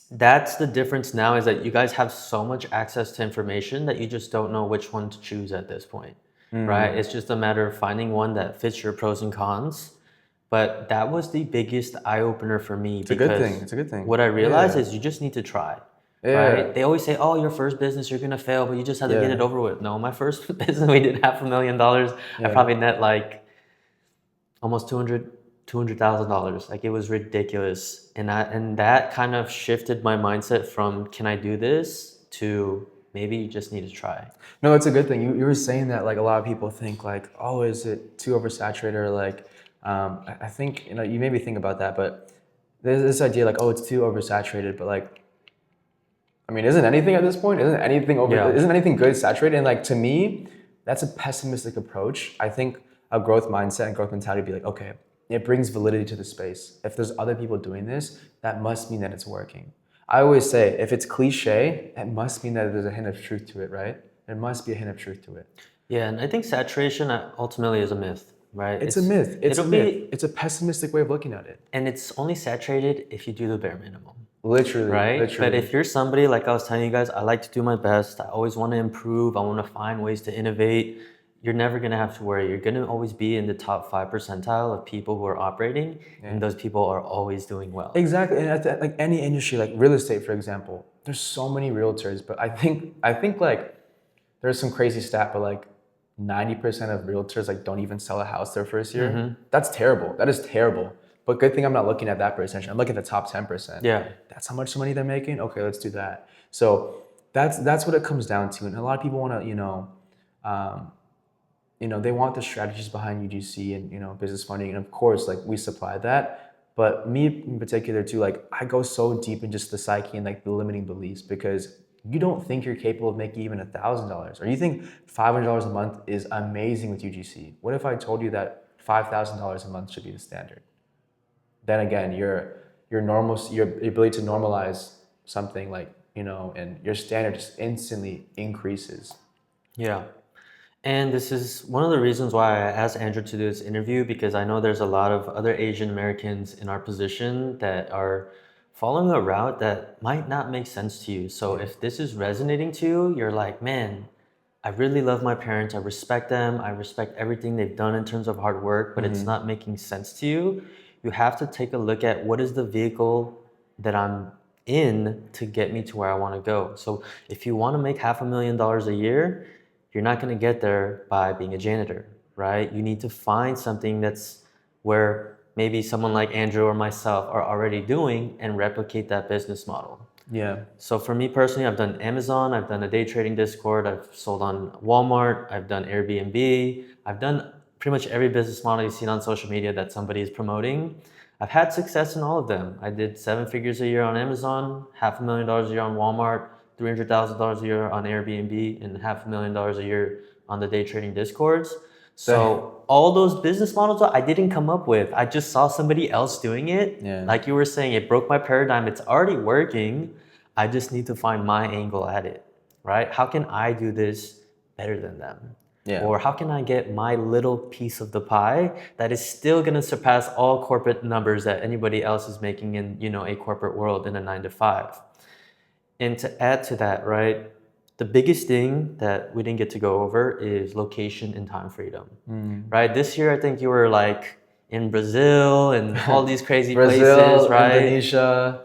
that's the difference now, is that you guys have so much access to information that you just don't know which one to choose at this point, right? It's just a matter of finding one that fits your pros and cons. But that was the biggest eye-opener for me. It's a good thing. It's a good thing. What I realized is you just need to try. Yeah. Right? They always say, oh, your first business, you're gonna fail, but you just have to get it over with. No, my first business, we did $500,000. I probably net like almost $200,000. Like, it was ridiculous. And that kind of shifted my mindset from, can I do this, to maybe you just need to try. No, it's a good thing. You were saying that, like, a lot of people think like, oh, is it too oversaturated? Or like, I think, you made me think about that, but there's this idea like, oh, it's too oversaturated, but like, I mean, isn't anything at this point? Isn't anything good saturated? And like, to me, that's a pessimistic approach. I think a growth mindset and growth mentality would be like, okay, it brings validity to the space. If there's other people doing this, that must mean that it's working. I always say, if it's cliche, it must mean that there's a hint of truth to it, right? There must be a hint of truth to it. Yeah, and I think saturation ultimately is a myth, right? It's a myth. It's a pessimistic way of looking at it. And it's only saturated if you do the bare minimum. Literally. Right? Literally. But if you're somebody, like I was telling you guys, I like to do my best. I always want to improve. I want to find ways to innovate. you're never going to have to worry. You're going to always be in the top 5 percentile of people who are operating, and those people are always doing well. Exactly, and like any industry, like real estate, for example, there's so many realtors, but I think like there's some crazy stat, but like 90% of realtors like don't even sell a house their first year. That's terrible. That is terrible. But good thing I'm not looking at that percentage. I'm looking at the top 10%. Yeah. That's how much money they're making. Okay, let's do that. So that's what it comes down to. And a lot of people want to, um, they want the strategies behind UGC and business funding, and of course, like we supply that. But me in particular too, like I go so deep in just the psyche and like the limiting beliefs, because you don't think you're capable of making even $1,000, or you think $500 a month is amazing with UGC. What if I told you that $5,000 a month should be the standard? Then again, your ability to normalize something like and your standard just instantly increases. Yeah. And this is one of the reasons why I asked Andrew to do this interview, because I know there's a lot of other Asian Americans in our position that are following a route that might not make sense to you. So if this is resonating to you, you're like, man, I really love my parents. I respect them. I respect everything they've done in terms of hard work, but it's not making sense to you. You have to take a look at what is the vehicle that I'm in to get me to where I want to go. So if you want to make $500,000 a year, you're not going to get there by being a janitor, right? You need to find something that's where maybe someone like Andrew or myself are already doing and replicate that business model. Yeah. So for me personally, I've done Amazon, I've done a day trading Discord, I've sold on Walmart, I've done Airbnb, I've done pretty much every business model you've seen on social media that somebody is promoting. I've had success in all of them. I did 7 figures a year on Amazon, $500,000 a year on Walmart, $300,000 a year on Airbnb, and $500,000 a year on the day trading Discords. So all those business models I didn't come up with. I just saw somebody else doing it. Yeah. Like you were saying, it broke my paradigm. It's already working. I just need to find my angle at it, right? How can I do this better than them? Yeah. Or how can I get my little piece of the pie that is still going to surpass all corporate numbers that anybody else is making in, a corporate world in a 9 to 5? And to add to that, right, the biggest thing that we didn't get to go over is location and time freedom, right? This year, I think you were like in Brazil and all these crazy Brazil, places, right? Indonesia,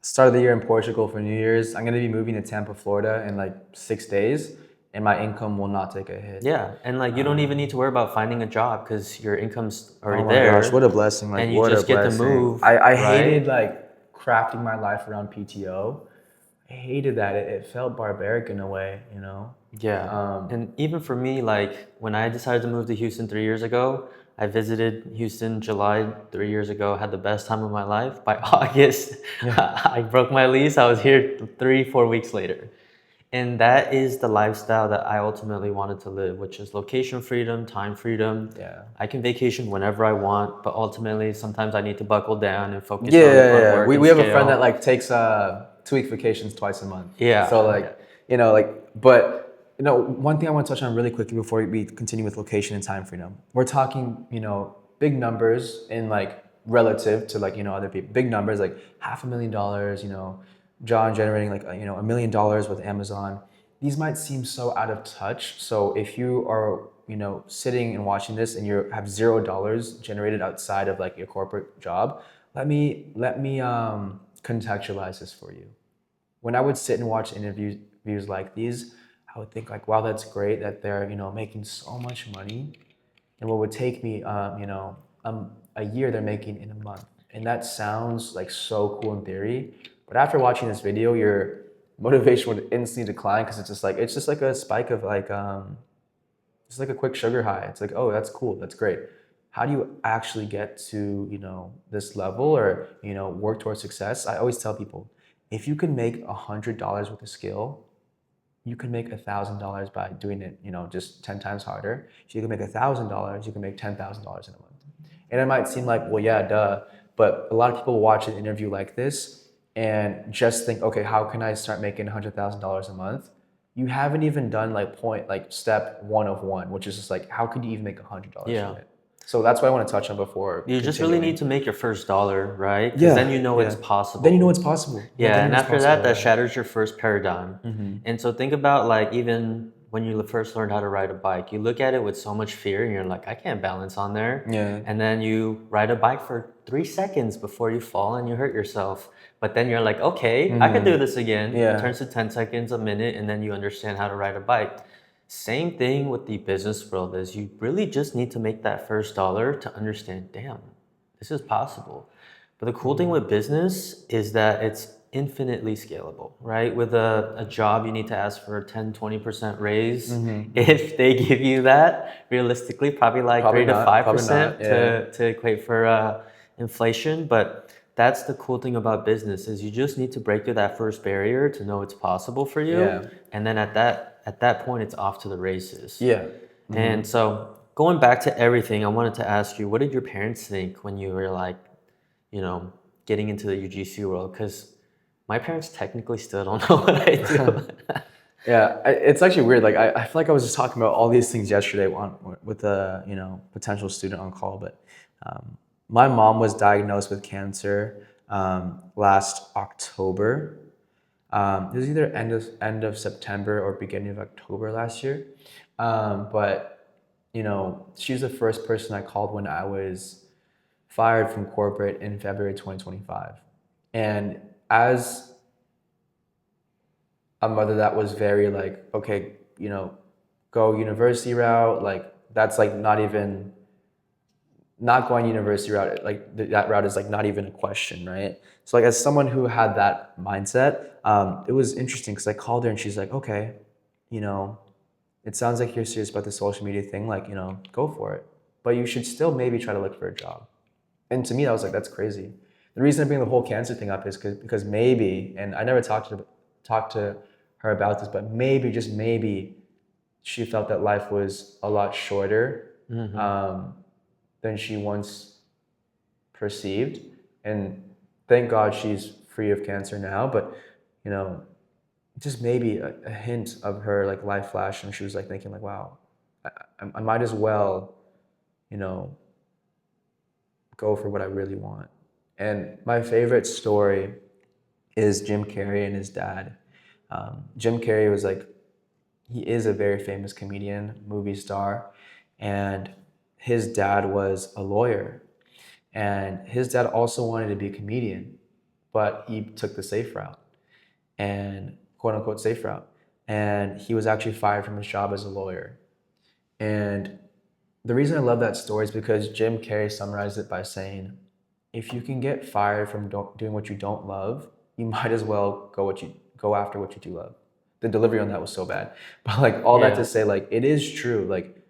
start of the year in Portugal for New Year's. I'm gonna be moving to Tampa, Florida in like 6 days, and my income will not take a hit. Yeah, and like you don't even need to worry about finding a job because your income's already Oh my there. gosh, what a blessing! Like, and you what just a get to blessing. move. I right? hated like crafting my life around PTO. I hated that. It felt barbaric in a way, Yeah. And even for me, like when I decided to move to Houston 3 years ago, I visited Houston July 3 years ago, had the best time of my life. By August, I broke my lease. I was here 3, 4 weeks later. And that is the lifestyle that I ultimately wanted to live, which is location freedom, time freedom. Yeah. I can vacation whenever I want, but ultimately sometimes I need to buckle down and focus Yeah, on work. We and have a scale. friend that like takes 2-week vacations twice a month. Yeah. So like, but one thing I want to touch on really quickly before we continue with location and time freedom. We're talking, big numbers in like relative to like, other people. Big numbers like $500,000, John generating like, $1 million with Amazon. These might seem so out of touch. So if you are, sitting and watching this and you have $0 generated outside of like your corporate job, let me contextualize this for you. When I would sit and watch interviews like these, I would think like, wow, that's great that they're, making so much money. And what would take me, a year they're making in a month. And that sounds like so cool in theory. But after watching this video, your motivation would instantly decline because it's just like a spike of like, it's like a quick sugar high. It's like, oh, that's cool. That's great. How do you actually get to, this level or, work towards success? I always tell people, if you can make $100 with a skill, you can make $1,000 by doing it, just 10 times harder. If you can make $1,000, you can make $10,000 in a month. And it might seem like, well, yeah, duh. But a lot of people watch an interview like this and just think, okay, how can I start making $100,000 a month? You haven't even done step 1 of 1, which is just like, how could you even make $100 from it? So that's what I want to touch on before. You just really need to make your first dollar, right? Because Yeah. then you know it's possible. Then you know it's possible. Yeah, and after that shatters your first paradigm. And so think about like even when you first learned how to ride a bike, you look at it with so much fear and you're like, I can't balance on there. Yeah. And then you ride a bike for 3 seconds before you fall and you hurt yourself. But then you're like, okay, I could do this again. Yeah. It turns to 10 seconds, a minute, and then you understand how to ride a bike. Same thing with the business world is you really just need to make that first dollar to understand, damn, this is possible. But the cool thing with business is that it's infinitely scalable, right? With a job, you need to ask for a 10, 20% raise. If they give you that, realistically, probably like Probably 3 to not, probably 5% not, yeah. to equate for inflation. But that's the cool thing about business is you just need to break through that first barrier to know it's possible for you. Yeah. And then at that point, it's off to the races. Yeah. And so going back to everything, I wanted to ask you, what did your parents think when you were like, getting into the UGC world? Because my parents technically still don't know what I do. Yeah, it's actually weird. Like I feel like I was just talking about all these things yesterday with a potential student on call. But my mom was diagnosed with cancer last October. It was either end of September or beginning of October last year. But she was the first person I called when I was fired from corporate in February 2025, and as a mother that was very like, okay, go university route. Like that's like not going university route. Like that route is like not even a question, right? So like as someone who had that mindset, it was interesting because I called her and she's like, okay, it sounds like you're serious about the social media thing. Like go for it, but you should still maybe try to look for a job. And to me, I was like, that's crazy. The reason I bring the whole cancer thing up is because maybe, and I never talked to her about this, but maybe, just maybe, she felt that life was a lot shorter than she once perceived. And thank God she's free of cancer now. But just maybe a hint of her like life flash, and she was like thinking like, wow, I might as well, go for what I really want. And my favorite story is Jim Carrey and his dad. Jim Carrey was like, he is a very famous comedian, movie star, and his dad was a lawyer. And his dad also wanted to be a comedian, but he took the safe route, and quote unquote safe route. And he was actually fired from his job as a lawyer. And the reason I love that story is because Jim Carrey summarized it by saying, if you can get fired from doing what you don't love, you might as well go after what you do love. The delivery on that was so bad. But like all that to say, like it is true. Like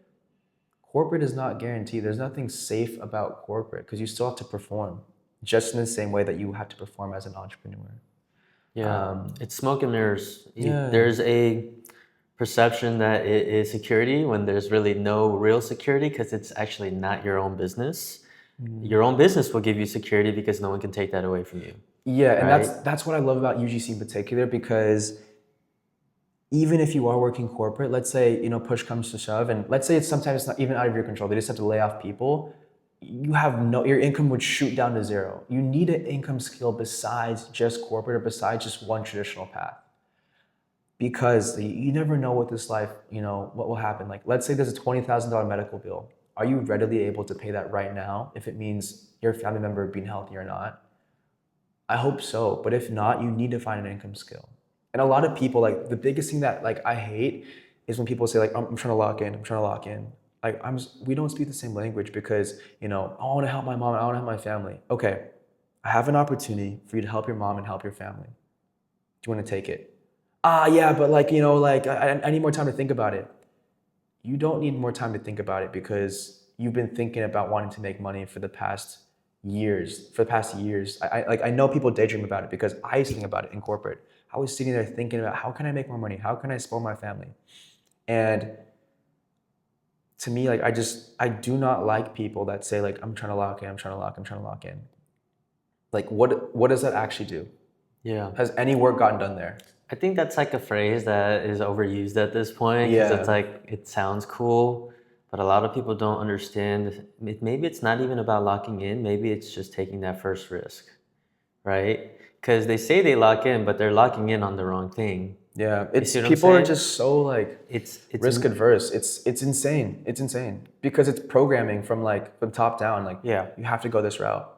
corporate is not guaranteed. There's nothing safe about corporate because you still have to perform just in the same way that you have to perform as an entrepreneur. Yeah, it's smoke and mirrors. Yeah. There's a perception that it is security when there's really no real security because it's actually not your own business. Your own business will give you security because no one can take that away from you. Yeah, and right? that's what I love about UGC in particular, because even if you are working corporate, let's say, push comes to shove, and let's say it's sometimes not even out of your control, they just have to lay off people, your income would shoot down to zero. You need an income skill besides just corporate or besides just one traditional path. Because you never know what this life, what will happen. Like, let's say there's a $20,000 medical bill. Are you readily able to pay that right now if it means your family member being healthy or not? I hope so. But if not, you need to find an income skill. And a lot of people, like the biggest thing that like I hate is when people say like, I'm trying to lock in, I'm trying to lock in. Like we don't speak the same language because, I want to help my mom, I want to help my family. Okay, I have an opportunity for you to help your mom and help your family. Do you want to take it? Yeah, but like, I need more time to think about it. You don't need more time to think about it because you've been thinking about wanting to make money for the past years. I know people daydream about it because I used to think about it in corporate. I was sitting there thinking about how can I make more money? How can I support my family? And to me, like I do not like people that say like, I'm trying to lock in, I'm trying to lock in. Like what does that actually do? Yeah. Has any work gotten done there? I think that's like a phrase that is overused at this point because it's like, it sounds cool, but a lot of people don't understand. Maybe it's not even about locking in. Maybe it's just taking that first risk, right? Because they say they lock in, but they're locking in on the wrong thing. Yeah, You it's see what I'm people are saying? just so like It's risk adverse. It's insane. It's insane because it's programming from top down. Like yeah. you have to go this route.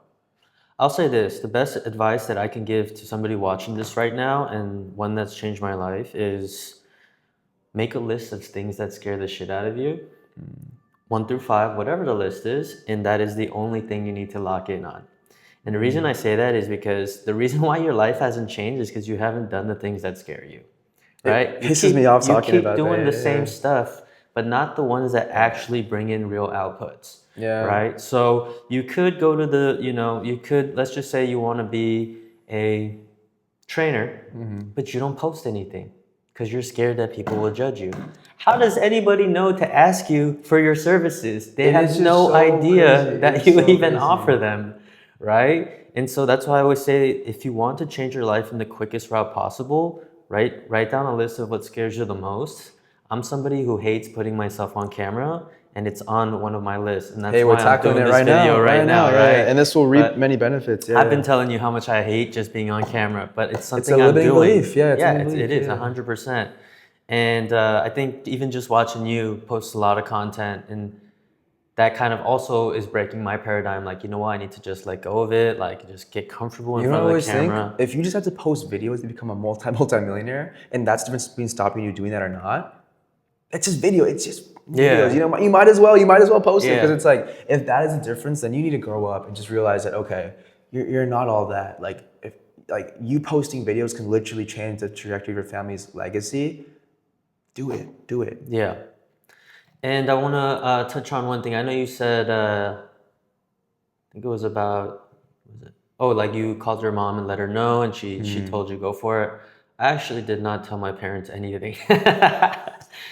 I'll say this, the best advice that I can give to somebody watching this right now, and one that's changed my life, is make a list of things that scare the shit out of you, 1 through 5, whatever the list is, and that is the only thing you need to lock in on. And the reason I say that is because the reason why your life hasn't changed is because you haven't done the things that scare you, right? It pisses me off You talking keep about that. doing the Yeah, same stuff, but not the ones that actually bring in real outputs, yeah. right? So you could go to you could, let's just say you want to be a trainer, but you don't post anything because you're scared that people will judge you. How does anybody know to ask you for your services? They It is have just no so idea crazy. It that is you so even crazy. offer them, right? And so that's why I always say if you want to change your life in the quickest route possible, write down a list of what scares you the most. I'm somebody who hates putting myself on camera, and it's on one of my lists, and that's Hey, we're why I'm tackling doing it this right video now, right now, yeah, right? yeah. And this will reap But many benefits. Yeah, I've been yeah. telling you how much I hate just being on camera, but it's It's something a I'm limiting doing. belief. Yeah, it's a Yeah, limiting it belief. is Yeah. 100%. And I think even just watching you post a lot of content, and that kind of also is breaking my paradigm. Like, you know what, I need to just let go of it, like just get comfortable in You know, I front of the always think camera. if you just have to post videos to become a multi-millionaire, and that's the difference between stopping you doing that or not, it's just video. It's just videos. Yeah. You know, you might as well post it because Yeah. it's like if that is the difference, then you need to grow up and just realize that okay, you're not all that. Like if like you posting videos can literally change the trajectory of your family's legacy. Do it. Do it. Yeah. And I want to touch on one thing. I know you said, I think it was about, what was it? Oh, like you called your mom and let her know, and she told you go for it. I actually did not tell my parents anything.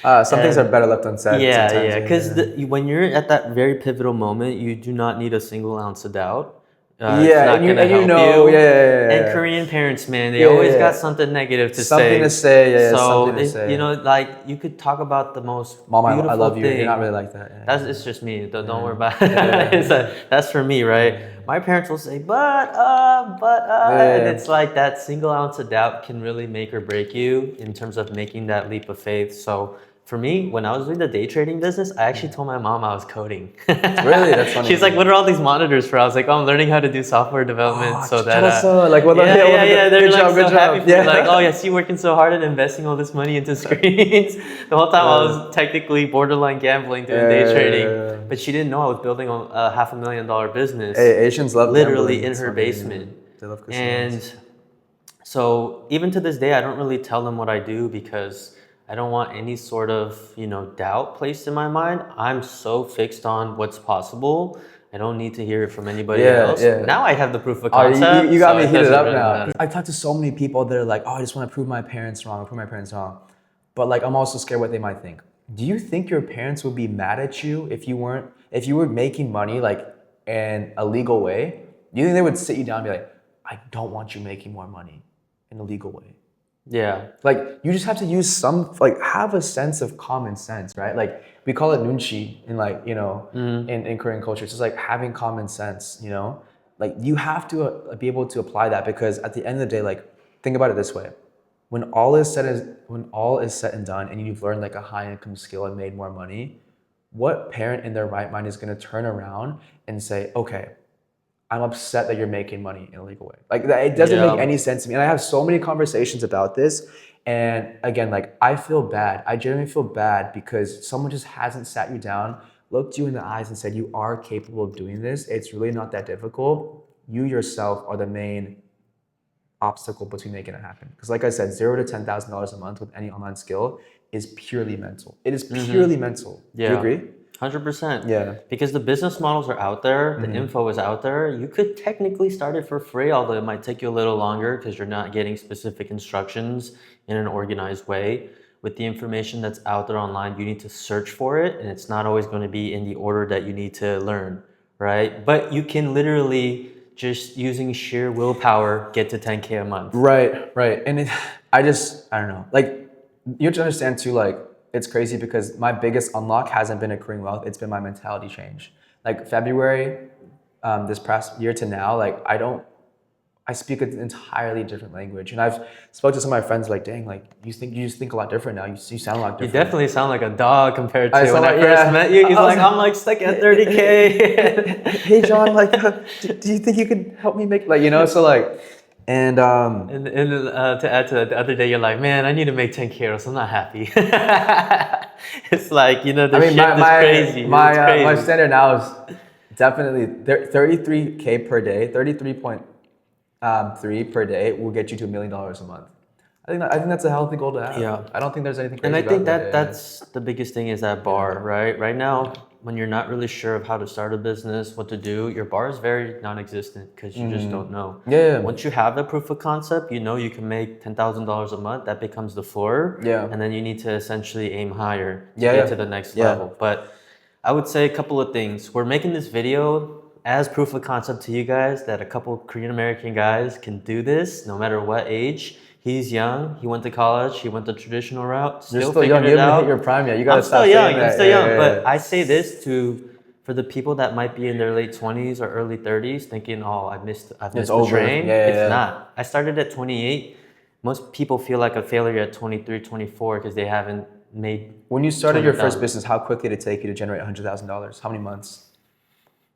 Some things are better left unsaid Yeah, sometimes. yeah, Yeah, because yeah. when you're at that very pivotal moment, you do not need a single ounce of doubt. It's Yeah, not gonna and you help know, you. yeah, yeah, yeah, And yeah. Korean parents, man, they Yeah, yeah, always got yeah. something negative to Something to say. say, yeah, yeah, So something to say. like you could talk about the most Mom, I love beautiful you. You're not thing. really like that. Yeah, That's yeah, it's just me. Don't worry yeah. about it. Yeah. That's for me, right? My parents will say, and Yeah. it's like that single ounce of doubt can really make or break you in terms of making that leap of faith. So for me, when I was doing the day trading business, I actually told my mom I was coding. Really? That's funny. She's like, "What are all these monitors for?" I was like, "Oh, I'm learning how to do software development so that." Like, what? Yeah, yeah, yeah. They're Good like job, so good happy job. for me. Yeah. Like, oh, yeah, see, working so hard and investing all this money into screens. The whole time I was technically borderline gambling, doing day trading, but she didn't know I was building a $500,000 business. Hey, Asians love literally gambling. in It's her funny, yeah. basement. They love And casinos. so even to this day, I don't really tell them what I do because I don't want any sort of, doubt placed in my mind. I'm so fixed on what's possible. I don't need to hear it from anybody Yeah, else. yeah. Now I have the proof of Oh, concept. you got so me it heated doesn't up really now. matter. I've talked to so many people that are like, oh, I just want to prove my parents wrong, or prove my parents wrong. But like, I'm also scared what they might think. Do you think your parents would be mad at you if you were making money like in a legal way? Do you think they would sit you down and be like, I don't want you making more money in a legal way? Yeah. Like you just have to use have a sense of common sense, right? Like we call it nunchi in in Korean culture. It's just like having common sense, you know? Like you have to be able to apply that because at the end of the day, like think about it this way. When all is said and done and you've learned like a high income skill and made more money, what parent in their right mind is going to turn around and say, okay, I'm upset that you're making money in a legal way. Like it doesn't make any sense to me. And I have so many conversations about this. And again, like I feel bad. I genuinely feel bad because someone just hasn't sat you down, looked you in the eyes and said, you are capable of doing this. It's really not that difficult. You yourself are the main obstacle between making it happen. Because like I said, $0 to $10,000 a month with any online skill is purely mental. It is purely mental. Yeah. Do you agree? 100%. Yeah. Because the business models are out there, the info is out there. You could technically start it for free, although it might take you a little longer because you're not getting specific instructions in an organized way. With the information that's out there online, you need to search for it, and it's not always going to be in the order that you need to learn, right? But you can literally just using sheer willpower get to 10K a month. Right. And I don't know. Like, you have to understand too, like, it's crazy because my biggest unlock hasn't been accruing wealth. It's been my mentality change. Like February, this past year to now, like I speak an entirely different language. And I've spoke to some of my friends like, dang, like you just think a lot different now. You sound a lot You different. definitely sound like a dog compared to I when sound I like, first yeah. met you. He's I was like, I'm like stuck at 30K. Hey John, like, do you think you could help me make, like, you know? So like, and And to add to that, the other day you're like, man, I need to make 10K or else I'm not happy. It's like, you know, the I mean, shift is crazy. It's my crazy. standard now is definitely 33K per day, 33.3 per day will get you to $1 million a month. I think that's a healthy goal to have. Yeah. I don't think there's anything And crazy I about think that. that that's the biggest thing is that bar, right? Right now, when you're not really sure of how to start a business, what to do, your bar is very non-existent because you just don't know. Yeah. Once you have the proof of concept, you know you can make $10,000 a month. That becomes the floor. Yeah. And then you need to essentially aim higher to Yeah, get yeah. to the next Yeah. level. But I would say a couple of things. We're making this video as proof of concept to you guys that a couple Korean American guys can do this no matter what age. He's young. He went to college. He went the traditional route. You're Still still young. figured You it haven't hit out. your prime yet. You gotta I'm still stop young. saying I'm that. still Yeah, young. yeah, But yeah. I say this for the people that might be in their late 20s or early 30s, thinking, "Oh, I've missed the over. train." Yeah, yeah, It's yeah. not. I started at 28. Most people feel like a failure at 23, 24 because they haven't made. When you started your first 200,000. business, how quickly did it take you to generate $100,000? How many months?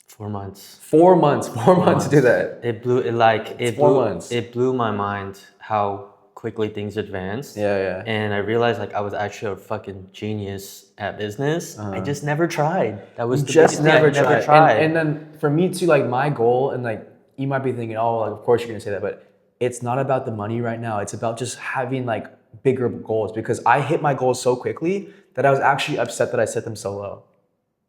4 months. 4 months. 4 months to do that. It blew it like it 4 blew months. it blew my mind how quickly things advanced. Yeah, yeah. And I realized like I was actually a fucking genius at business. I just never tried. That was the Just biggest thing. I never never tried. tried. And then for me too, like my goal, and like you might be thinking, oh, like, of course you're gonna say that, but it's not about the money right now. It's about just having like bigger goals, because I hit my goals so quickly that I was actually upset that I set them so low.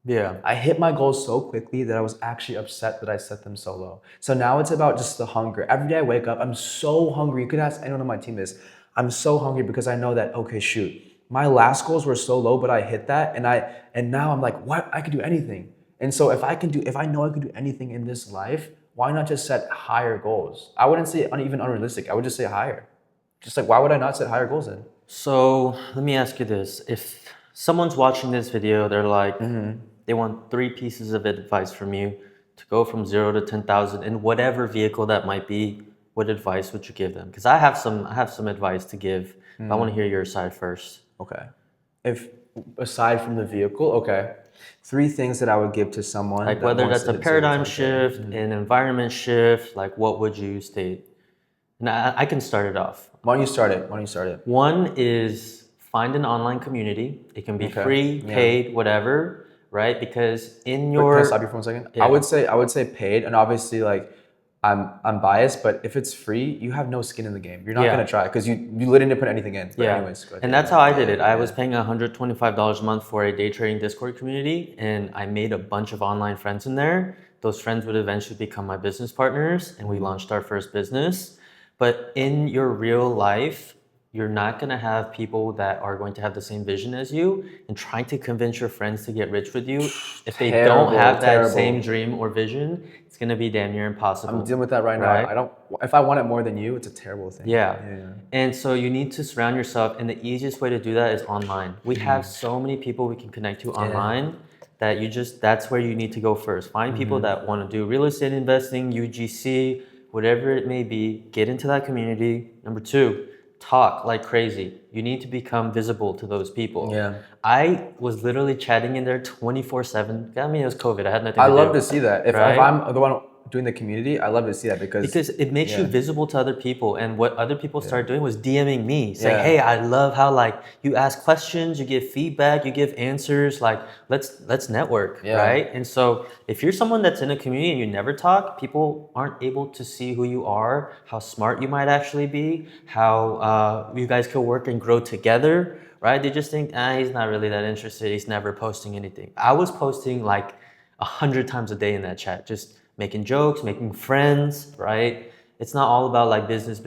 Yeah. I hit my goals so quickly that I was actually upset that I set them so low. So now it's about just the hunger. Every day I wake up, I'm so hungry. You could ask anyone on my team this. I'm so hungry because I know that, okay, shoot, my last goals were so low, but I hit that, and now I'm like, what? I could do anything. And so if I know I could do anything in this life, why not just set higher goals? I wouldn't say even unrealistic. I would just say higher. Just like, why would I not set higher goals then? So let me ask you this. If someone's watching this video, they're like, they want 3 pieces of advice from you to go from 0 to 10,000 in whatever vehicle that might be, what advice would you give them? Because I have some advice to give, but I want to hear your side first. Okay. If aside from the vehicle, okay. 3 things that I would give to someone. Like that whether wants that's a to hit 0 to paradigm 10K. shift, an environment shift, like what would you state? And I can start it off. Why don't you start it? One is find an online community. It can be Okay. free, Yeah. paid, whatever, right? Because in Can I your stop you for 1 second? Yeah. I would say paid, and obviously like I'm biased, but if it's free, you have no skin in the game. You're not Yeah. gonna try because you literally didn't put anything in. But Yeah, anyways, go ahead. and that's how I did it. I was paying $125 a month for a day trading Discord community, and I made a bunch of online friends in there. Those friends would eventually become my business partners, and we launched our first business. But in your real life, you're not going to have people that are going to have the same vision as you, and trying to convince your friends to get rich with you. If they don't have that same dream or vision, it's going to be damn near impossible. I'm dealing with that right right? now. If I want it more than you, it's a terrible thing. Yeah. And so you need to surround yourself, and the easiest way to do that is online. We have so many people we can connect to online that that's where you need to go first. Find people that want to do real estate investing, UGC, whatever it may be, get into that community. Number 2, talk like crazy. You need to become visible to those people. Yeah. I was literally chatting in there 24/7. I mean, it was COVID. I had nothing to do. I love to see that. If right? I'm the one doing the community, I love to see that because it makes you visible to other people. And what other people started doing was DMing me, saying, Yeah. hey, I love how like you ask questions, you give feedback, you give answers, like let's network, right? And so if you're someone that's in a community and you never talk, people aren't able to see who you are, how smart you might actually be, how you guys could work and grow together, right? They just think, he's not really that interested, he's never posting anything. I was posting like 100 times a day in that chat, just making jokes, making friends, right? It's not all about like business.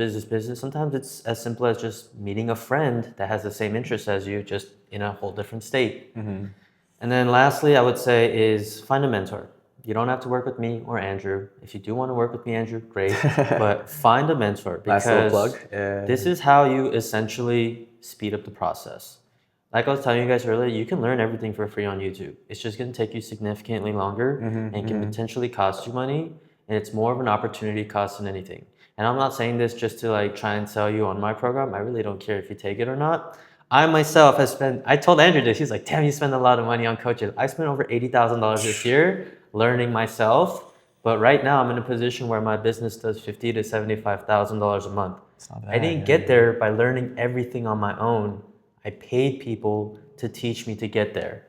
Sometimes it's as simple as just meeting a friend that has the same interests as you, just in a whole different state. And then lastly, I would say is find a mentor. You don't have to work with me or Andrew. If you do want to work with me, Andrew, great. But find a mentor, because nice little plug. This is how you essentially speed up the process. Like I was telling you guys earlier, you can learn everything for free on YouTube. It's just going to take you significantly longer and can potentially cost you money. And it's more of an opportunity cost than anything. And I'm not saying this just to like try and sell you on my program. I really don't care if you take it or not. I myself have spent, I told Andrew this, he's like, damn, you spend a lot of money on coaches. I spent over $80,000 this year learning myself. But right now I'm in a position where my business does $50,000 to $75,000 a month. It's not I bad, didn't get there by learning everything on my own. I paid people to teach me to get there,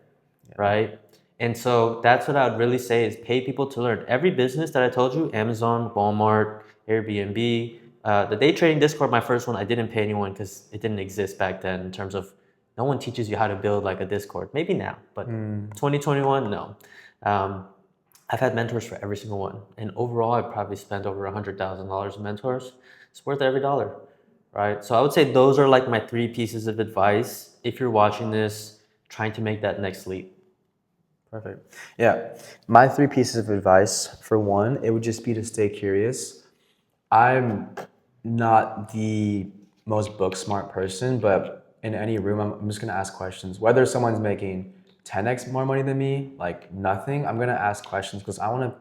right? And so that's what I would really say is pay people to learn. Every business that I told you, Amazon, Walmart, Airbnb, the day trading Discord, my first one, I didn't pay anyone because it didn't exist back then in terms of no one teaches you how to build like a Discord. Maybe now, but 2021, no. I've had mentors for every single one. And overall, I probably spent over $100,000 in mentors. It's worth every dollar, right? So I would say those are like my 3 pieces of advice if you're watching this, trying to make that next leap. Perfect. Yeah. My 3 pieces of advice, for one, it would just be to stay curious. I'm not the most book smart person, but in any room, I'm just going to ask questions. Whether someone's making 10x more money than me, like nothing, I'm going to ask questions because I want to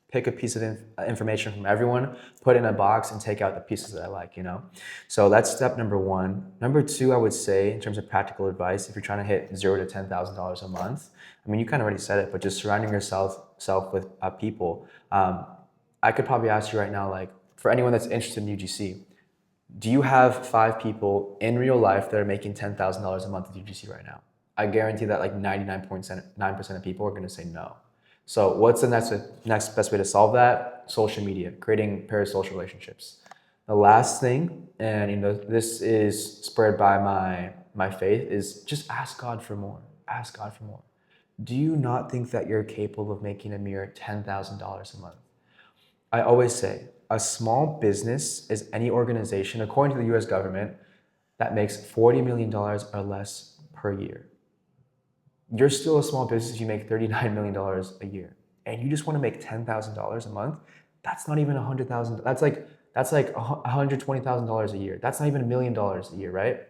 pick a piece of information from everyone, put it in a box, and take out the pieces that I like, you know? So that's step number 1. Number 2, I would say, in terms of practical advice, if you're trying to hit $0 to $10,000 a month, I mean, you kind of already said it, but just surrounding yourself with people. I could probably ask you right now, like, for anyone that's interested in UGC, do you have 5 people in real life that are making $10,000 a month at UGC right now? I guarantee that like 99.9% of people are going to say no. So what's the next best way to solve that? Social media, creating parasocial relationships. The last thing, and you know, this is spurred by my faith, is just ask God for more. Ask God for more. Do you not think that you're capable of making a mere $10,000 a month? I always say, a small business is any organization, according to the US government, that makes $40 million or less per year. You're still a small business, you make $39 million a year, and you just want to make $10,000 a month. That's not even $100,000. That's like $120,000 a year. That's not even $1 million a year, right?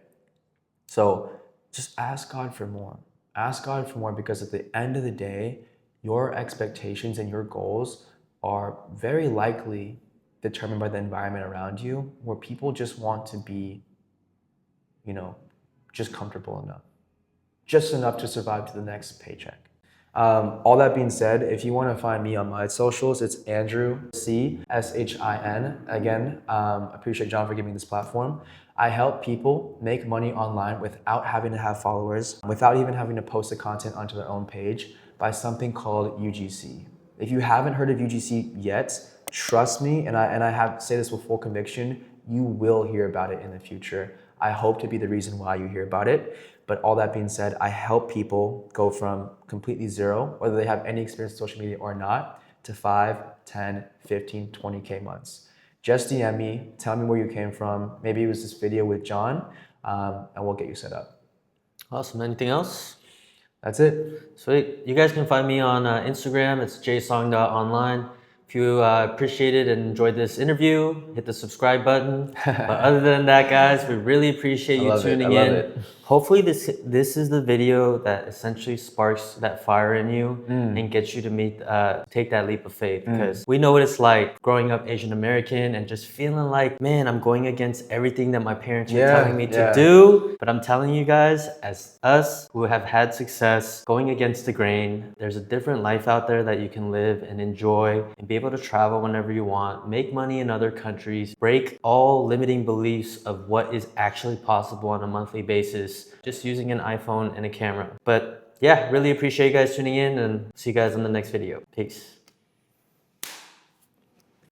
So just ask God for more. Ask God for more, because at the end of the day, your expectations and your goals are very likely determined by the environment around you, where people just want to be, you know, just comfortable enough. Just enough to survive to the next paycheck. All that being said, if you want to find me on my socials, it's Andrew C SHIN. Again, appreciate John for giving me this platform. I help people make money online without having to have followers, without even having to post the content onto their own page, by something called UGC. If you haven't heard of UGC yet, trust me, and I say this with full conviction, you will hear about it in the future. I hope to be the reason why you hear about it. But all that being said, I help people go from completely zero, whether they have any experience with social media or not, to 5, 10, 15, 20K months. Just DM me, tell me where you came from. Maybe it was this video with John, and we'll get you set up. Awesome. Anything else? That's it. Sweet. You guys can find me on Instagram. It's jsong.online. If you appreciated and enjoyed this interview, hit the subscribe button. But other than that, guys, we really appreciate you tuning in. It. Hopefully this is the video that essentially sparks that fire in you and gets you to take that leap of faith, because we know what it's like growing up Asian American and just feeling like, man, I'm going against everything that my parents are telling me to do. But I'm telling you guys, as us who have had success going against the grain, there's a different life out there that you can live and enjoy and be able to travel whenever you want, make money in other countries, break all limiting beliefs of what is actually possible on a monthly basis just using an iPhone and a camera. But yeah, really appreciate you guys tuning in, and see you guys in the next video. Peace.